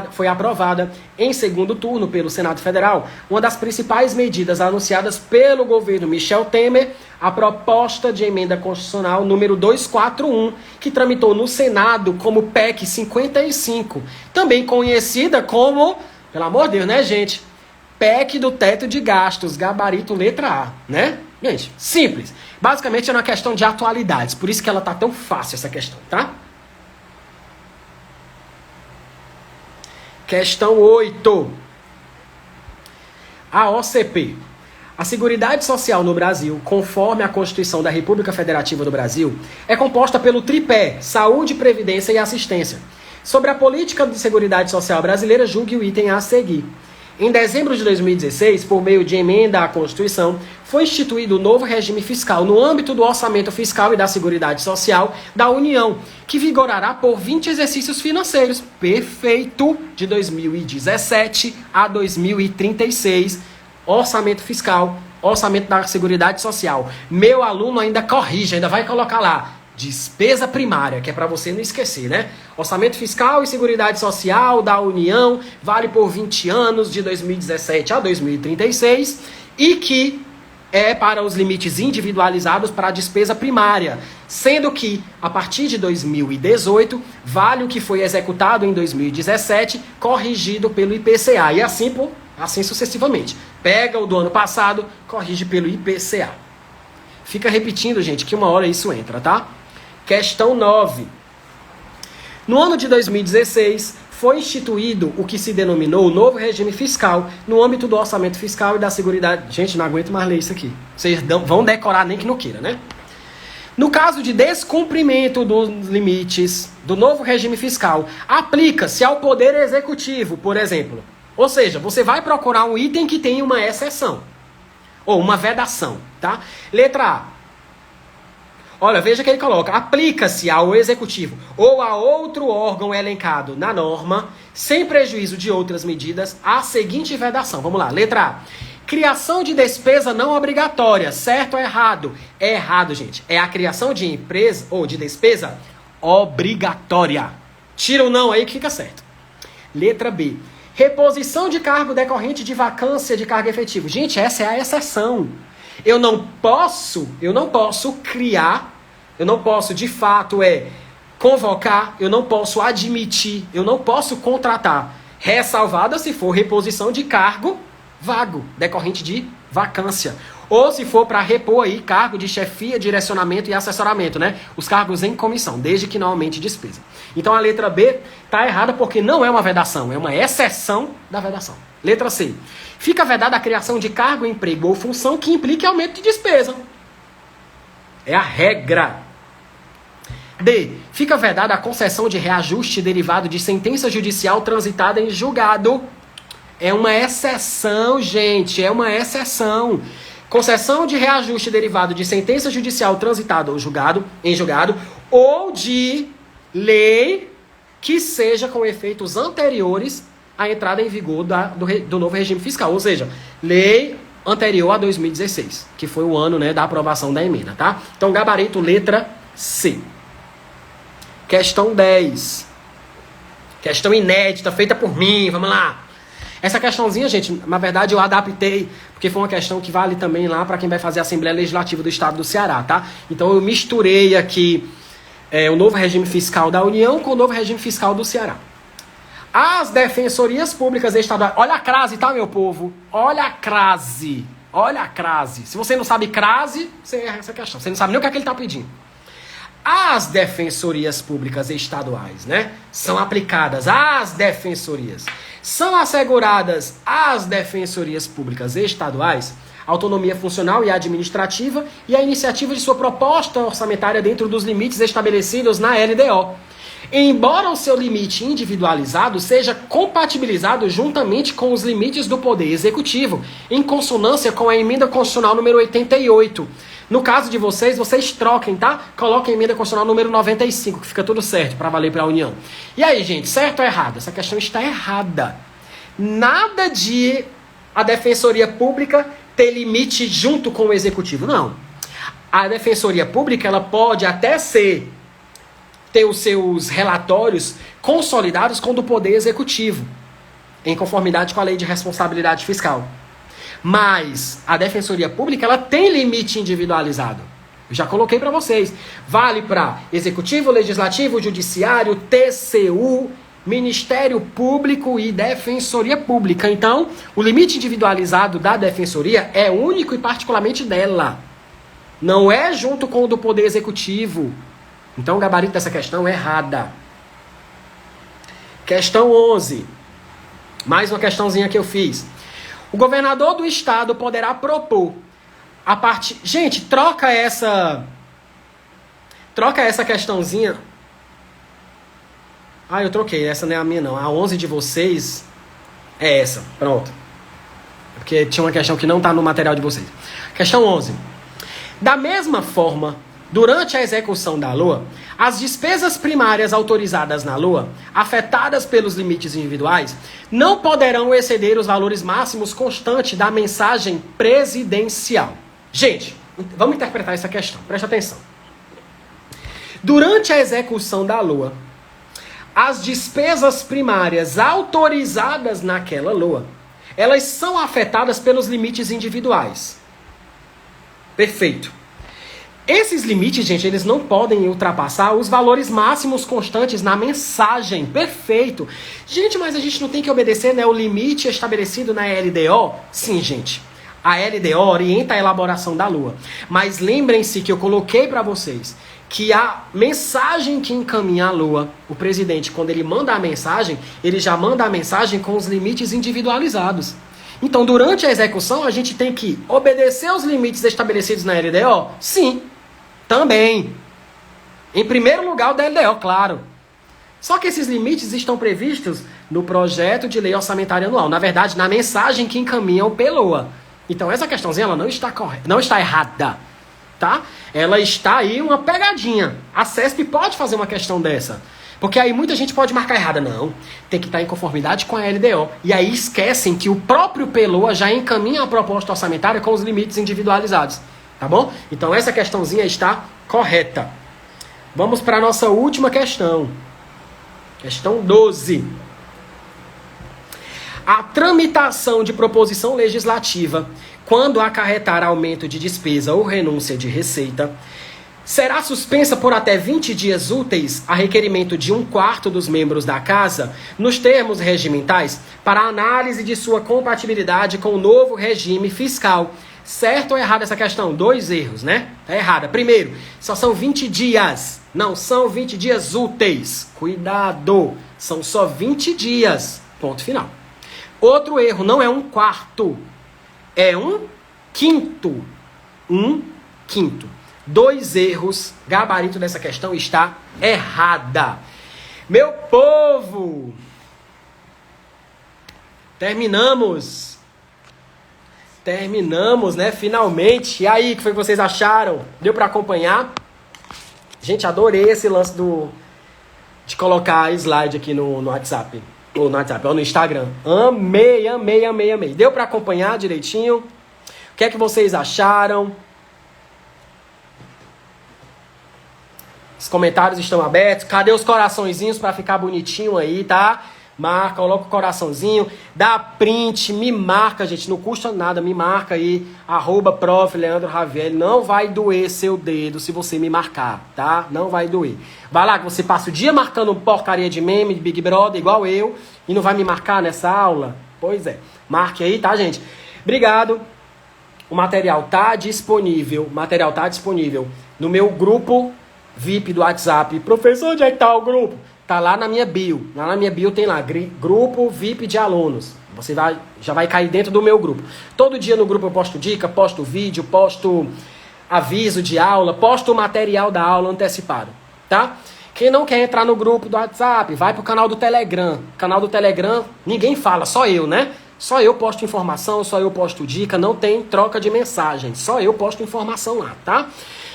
foi aprovada em segundo turno pelo Senado Federal uma das principais medidas anunciadas pelo governo Michel Temer, a proposta de emenda constitucional número 241, que tramitou no Senado como PEC 55, também conhecida como, pelo amor de Deus, né, gente? PEC do teto de gastos, gabarito letra A, né? Gente, simples. Basicamente é uma questão de atualidades, por isso que ela tá tão fácil essa questão, tá? Questão 8. A OCP. A Seguridade Social no Brasil, conforme a Constituição da República Federativa do Brasil, é composta pelo tripé: saúde, previdência e assistência. Sobre a política de seguridade social brasileira, julgue o item a seguir. Em dezembro de 2016, por meio de emenda à Constituição, foi instituído o novo regime fiscal no âmbito do orçamento fiscal e da Seguridade Social da União, que vigorará por 20 exercícios financeiros, perfeito, de 2017 a 2036, orçamento fiscal, orçamento da Seguridade Social. Meu aluno ainda corrige, ainda vai colocar lá, despesa primária, que é para você não esquecer, né? Orçamento fiscal e Seguridade Social da União vale por 20 anos, de 2017 a 2036, e que é para os limites individualizados para a despesa primária, sendo que, a partir de 2018, vale o que foi executado em 2017, corrigido pelo IPCA, e assim sucessivamente. Pega o do ano passado, corrige pelo IPCA. Fica repetindo, gente, que uma hora isso entra, tá? Questão 9. No ano de 2016, foi instituído o que se denominou o novo regime fiscal no âmbito do orçamento fiscal e da Seguridade. Gente, não aguento mais ler isso aqui. Vocês vão decorar nem que não queira, né? No caso de descumprimento dos limites do novo regime fiscal, aplica-se ao Poder Executivo, por exemplo. Ou seja, você vai procurar um item que tem uma exceção. Ou uma vedação, tá? Letra A. Olha, veja que ele coloca, aplica-se ao executivo ou a outro órgão elencado na norma, sem prejuízo de outras medidas, a seguinte vedação. Vamos lá, letra A. Criação de despesa não obrigatória, certo ou errado? É errado, gente. É a criação de empresa ou de despesa obrigatória. Tira o não aí que fica certo. Letra B. Reposição de cargo decorrente de vacância de cargo efetivo. Gente, essa é a exceção. Eu não posso criar, eu não posso de fato convocar, eu não posso admitir, eu não posso contratar, ressalvada se for reposição de cargo vago, decorrente de vacância. Ou se for para repor aí cargo de chefia, direcionamento e assessoramento, né? Os cargos em comissão, desde que não aumente despesa. Então a letra B está errada porque não é uma vedação, é uma exceção da vedação. Letra C. Fica vedada a criação de cargo, emprego ou função que implique aumento de despesa. É a regra. D. Fica vedada a concessão de reajuste derivado de sentença judicial transitada em julgado. É uma exceção, gente, é uma exceção. Concessão de reajuste derivado de sentença judicial transitada em julgado ou de lei que seja com efeitos anteriores à entrada em vigor do novo regime fiscal. Ou seja, lei anterior a 2016, que foi o ano, né, da aprovação da emenda, tá? Então, gabarito letra C. Questão 10. Questão inédita, feita por mim, vamos lá. Essa questãozinha, gente, na verdade eu adaptei, porque foi uma questão que vale também lá para quem vai fazer a Assembleia Legislativa do Estado do Ceará, tá? Então eu misturei aqui o novo regime fiscal da União com o novo regime fiscal do Ceará. As defensorias públicas estaduais... Olha a crase, tá, meu povo? Olha a crase. Olha a crase. Se você não sabe crase, você erra essa questão. Você não sabe nem o que é que ele está pedindo. As defensorias públicas estaduais, né? São aplicadas às defensorias. São asseguradas às defensorias públicas estaduais autonomia funcional e administrativa e a iniciativa de sua proposta orçamentária dentro dos limites estabelecidos na LDO. Embora o seu limite individualizado seja compatibilizado juntamente com os limites do Poder Executivo, em consonância com a Emenda Constitucional número 88. No caso de vocês troquem, tá? Coloquem a Emenda Constitucional número 95, que fica tudo certo para valer para a União. E aí, gente, certo ou errado? Essa questão está errada. Nada de a Defensoria Pública ter limite junto com o Executivo, não. A Defensoria Pública, ela pode até ter os seus relatórios consolidados com o do Poder Executivo, em conformidade com a Lei de Responsabilidade Fiscal. Mas a Defensoria Pública, ela tem limite individualizado. Eu já coloquei para vocês. Vale para Executivo, Legislativo, Judiciário, TCU, Ministério Público e Defensoria Pública. Então, o limite individualizado da Defensoria é único e particularmente dela. Não é junto com o do Poder Executivo. Então, o gabarito dessa questão é errada. Questão 11. Mais uma questãozinha que eu fiz. O governador do estado poderá propor a partir... Gente, troca essa questãozinha. Ah, eu troquei. Essa não é a minha, não. A 11 de vocês é essa. Pronto. Porque tinha uma questão que não está no material de vocês. Questão 11. Da mesma forma, durante a execução da LOA, as despesas primárias autorizadas na LOA, afetadas pelos limites individuais, não poderão exceder os valores máximos constantes da mensagem presidencial. Gente, vamos interpretar essa questão. Preste atenção. Durante a execução da LOA, as despesas primárias autorizadas naquela LOA, elas são afetadas pelos limites individuais. Perfeito. Esses limites, gente, eles não podem ultrapassar os valores máximos constantes na mensagem. Perfeito. Gente, mas a gente não tem que obedecer, né, o limite estabelecido na LDO? Sim, gente. A LDO orienta a elaboração da Lua. Mas lembrem-se que eu coloquei para vocês que a mensagem que encaminha a Lua, o presidente, quando ele manda a mensagem, ele já manda a mensagem com os limites individualizados. Então, durante a execução, a gente tem que obedecer aos limites estabelecidos na LDO? Sim. Também. Em primeiro lugar, o da LDO, claro. Só que esses limites estão previstos no projeto de lei orçamentária anual. Na verdade, na mensagem que encaminha o PLOA. Então, essa questãozinha ela não está correta, não está errada. Tá? Ela está aí uma pegadinha. A CESP pode fazer uma questão dessa. Porque aí muita gente pode marcar errada. Não, tem que estar em conformidade com a LDO. E aí esquecem que o próprio PLOA já encaminha a proposta orçamentária com os limites individualizados. Tá bom? Então essa questãozinha está correta. Vamos para a nossa última questão. Questão 12. A tramitação de proposição legislativa, quando acarretar aumento de despesa ou renúncia de receita, será suspensa por até 20 dias úteis a requerimento de 1/4 dos membros da Casa, nos termos regimentais, para análise de sua compatibilidade com o novo regime fiscal. Certo ou errado essa questão? 2 erros, né? Tá errada. Primeiro, só são 20 dias. Não são 20 dias úteis. Cuidado. São só 20 dias. Ponto final. Outro erro, não é 1/4. É 1/5. 1/5. 2 erros. Gabarito dessa questão está errada. Meu povo! Terminamos, né? Finalmente. E aí, o que foi que vocês acharam? Deu para acompanhar? Gente, adorei esse lance de colocar slide aqui no WhatsApp. Ou no WhatsApp, ou no Instagram. Amei. Deu para acompanhar direitinho? O que é que vocês acharam? Os comentários estão abertos. Cadê os coraçõezinhos para ficar bonitinho aí, tá? Marca, coloca o coraçãozinho, dá print, me marca, gente, não custa nada, me marca aí, @prof. Leandro Ravelli, não vai doer seu dedo se você me marcar, tá? Não vai doer. Vai lá que você passa o dia marcando porcaria de meme, de Big Brother, igual eu, e não vai me marcar nessa aula? Pois é, marque aí, tá, gente? Obrigado. O material tá disponível, no meu grupo VIP do WhatsApp. Professor, onde é que tá o grupo? Tá lá na minha bio. Lá na minha bio tem lá, grupo VIP de alunos. Você já vai cair dentro do meu grupo. Todo dia no grupo eu posto dica, posto vídeo, posto aviso de aula, posto o material da aula antecipado, tá? Quem não quer entrar no grupo do WhatsApp, vai pro canal do Telegram. Canal do Telegram, ninguém fala, só eu, né? Só eu posto informação, só eu posto dica, não tem troca de mensagem. Só eu posto informação lá, tá?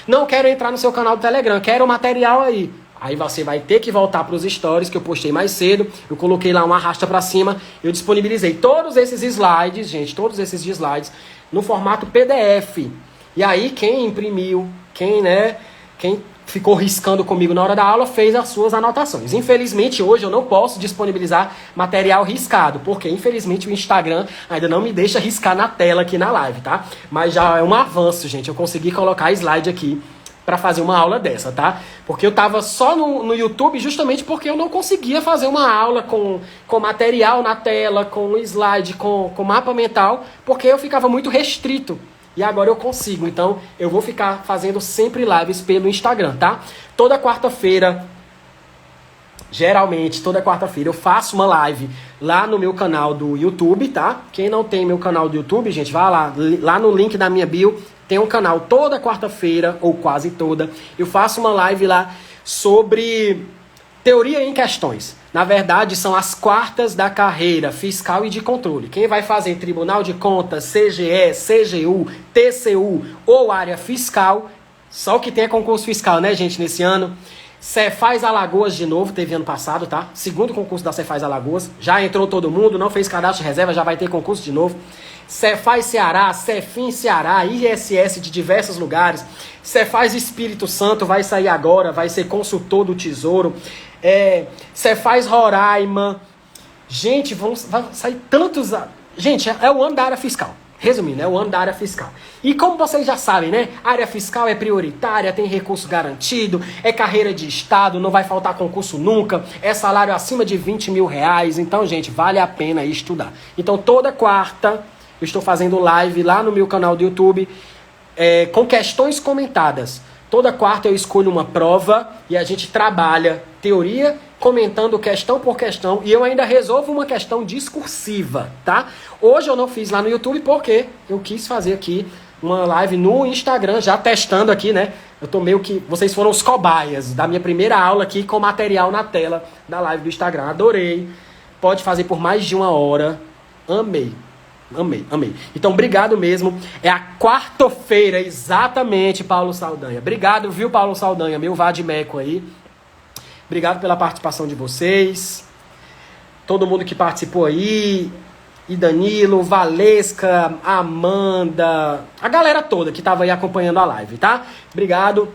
Não quero entrar no seu canal do Telegram, quero o material aí. Aí você vai ter que voltar para os stories que eu postei mais cedo. Eu coloquei lá uma arrasta para cima. Eu disponibilizei todos esses slides, gente, no formato PDF. E aí quem imprimiu, quem ficou riscando comigo na hora da aula, fez as suas anotações. Infelizmente, hoje eu não posso disponibilizar material riscado, porque infelizmente o Instagram ainda não me deixa riscar na tela aqui na live, tá? Mas já é um avanço, gente. Eu consegui colocar slide aqui para fazer uma aula dessa, tá? Porque eu tava só no YouTube justamente porque eu não conseguia fazer uma aula com material na tela, com slide, com mapa mental, porque eu ficava muito restrito. E agora eu consigo, então eu vou ficar fazendo sempre lives pelo Instagram, tá? Toda quarta-feira, geralmente toda quarta-feira eu faço uma live lá no meu canal do YouTube, tá? Quem não tem meu canal do YouTube, gente, vai lá no link da minha bio, tem um canal toda quarta-feira, ou quase toda, eu faço uma live lá sobre teoria em questões. Na verdade, são as quartas da carreira fiscal e de controle. Quem vai fazer Tribunal de Contas, CGE, CGU, TCU ou área fiscal, só o que tem é concurso fiscal, né, gente, nesse ano. Cefaz Alagoas de novo, teve ano passado, tá? Segundo concurso da Cefaz Alagoas. Já entrou todo mundo, não fez cadastro de reserva, já vai ter concurso de novo. Cefaz Ceará, Cefim Ceará, ISS de diversos lugares. Cefaz Espírito Santo vai sair agora, vai ser consultor do Tesouro. Cefaz Roraima. Gente, vai sair tantos... Gente, é o ano da área fiscal. Resumindo, é o ano da área fiscal. E como vocês já sabem, né? A área fiscal é prioritária, tem recurso garantido, é carreira de Estado, não vai faltar concurso nunca, é salário acima de 20 mil reais. Então, gente, vale a pena estudar. Então, toda quarta eu estou fazendo live lá no meu canal do YouTube com questões comentadas. Toda quarta eu escolho uma prova e a gente trabalha teoria, comentando questão por questão, e eu ainda resolvo uma questão discursiva, tá? Hoje eu não fiz lá no YouTube porque eu quis fazer aqui uma live no Instagram, já testando aqui, né? Eu tô meio que... Vocês foram os cobaias da minha primeira aula aqui com material na tela da live do Instagram. Adorei. Pode fazer por mais de 1 hora. Amei. Amei. Então, obrigado mesmo. É a quarta-feira, exatamente, Paulo Saldanha. Obrigado, viu, Paulo Saldanha? Meu vadimeco aí. Obrigado pela participação de vocês. Todo mundo que participou aí. E Danilo, Valesca, Amanda. A galera toda que estava aí acompanhando a live, tá? Obrigado.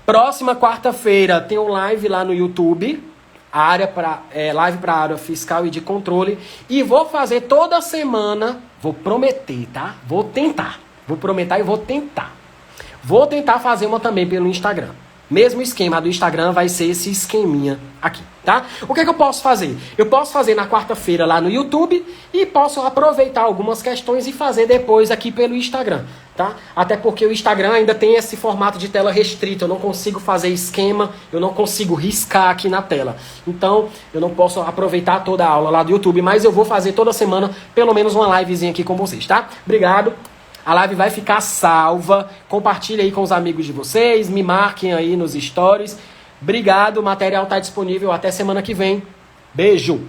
Próxima quarta-feira tem um live lá no YouTube. Live para a área fiscal e de controle. E vou fazer toda semana. Vou prometer, tá? Vou tentar. Vou prometer e vou tentar. Vou tentar fazer uma também pelo Instagram. Mesmo esquema do Instagram vai ser esse esqueminha aqui, tá? O que é que eu posso fazer? Eu posso fazer na quarta-feira lá no YouTube e posso aproveitar algumas questões e fazer depois aqui pelo Instagram, tá? Até porque o Instagram ainda tem esse formato de tela restrito, eu não consigo fazer esquema, eu não consigo riscar aqui na tela. Então, eu não posso aproveitar toda a aula lá do YouTube, mas eu vou fazer toda semana pelo menos uma livezinha aqui com vocês, tá? Obrigado. A live vai ficar salva. Compartilhe aí com os amigos de vocês. Me marquem aí nos stories. Obrigado. O material está disponível até semana que vem. Beijo.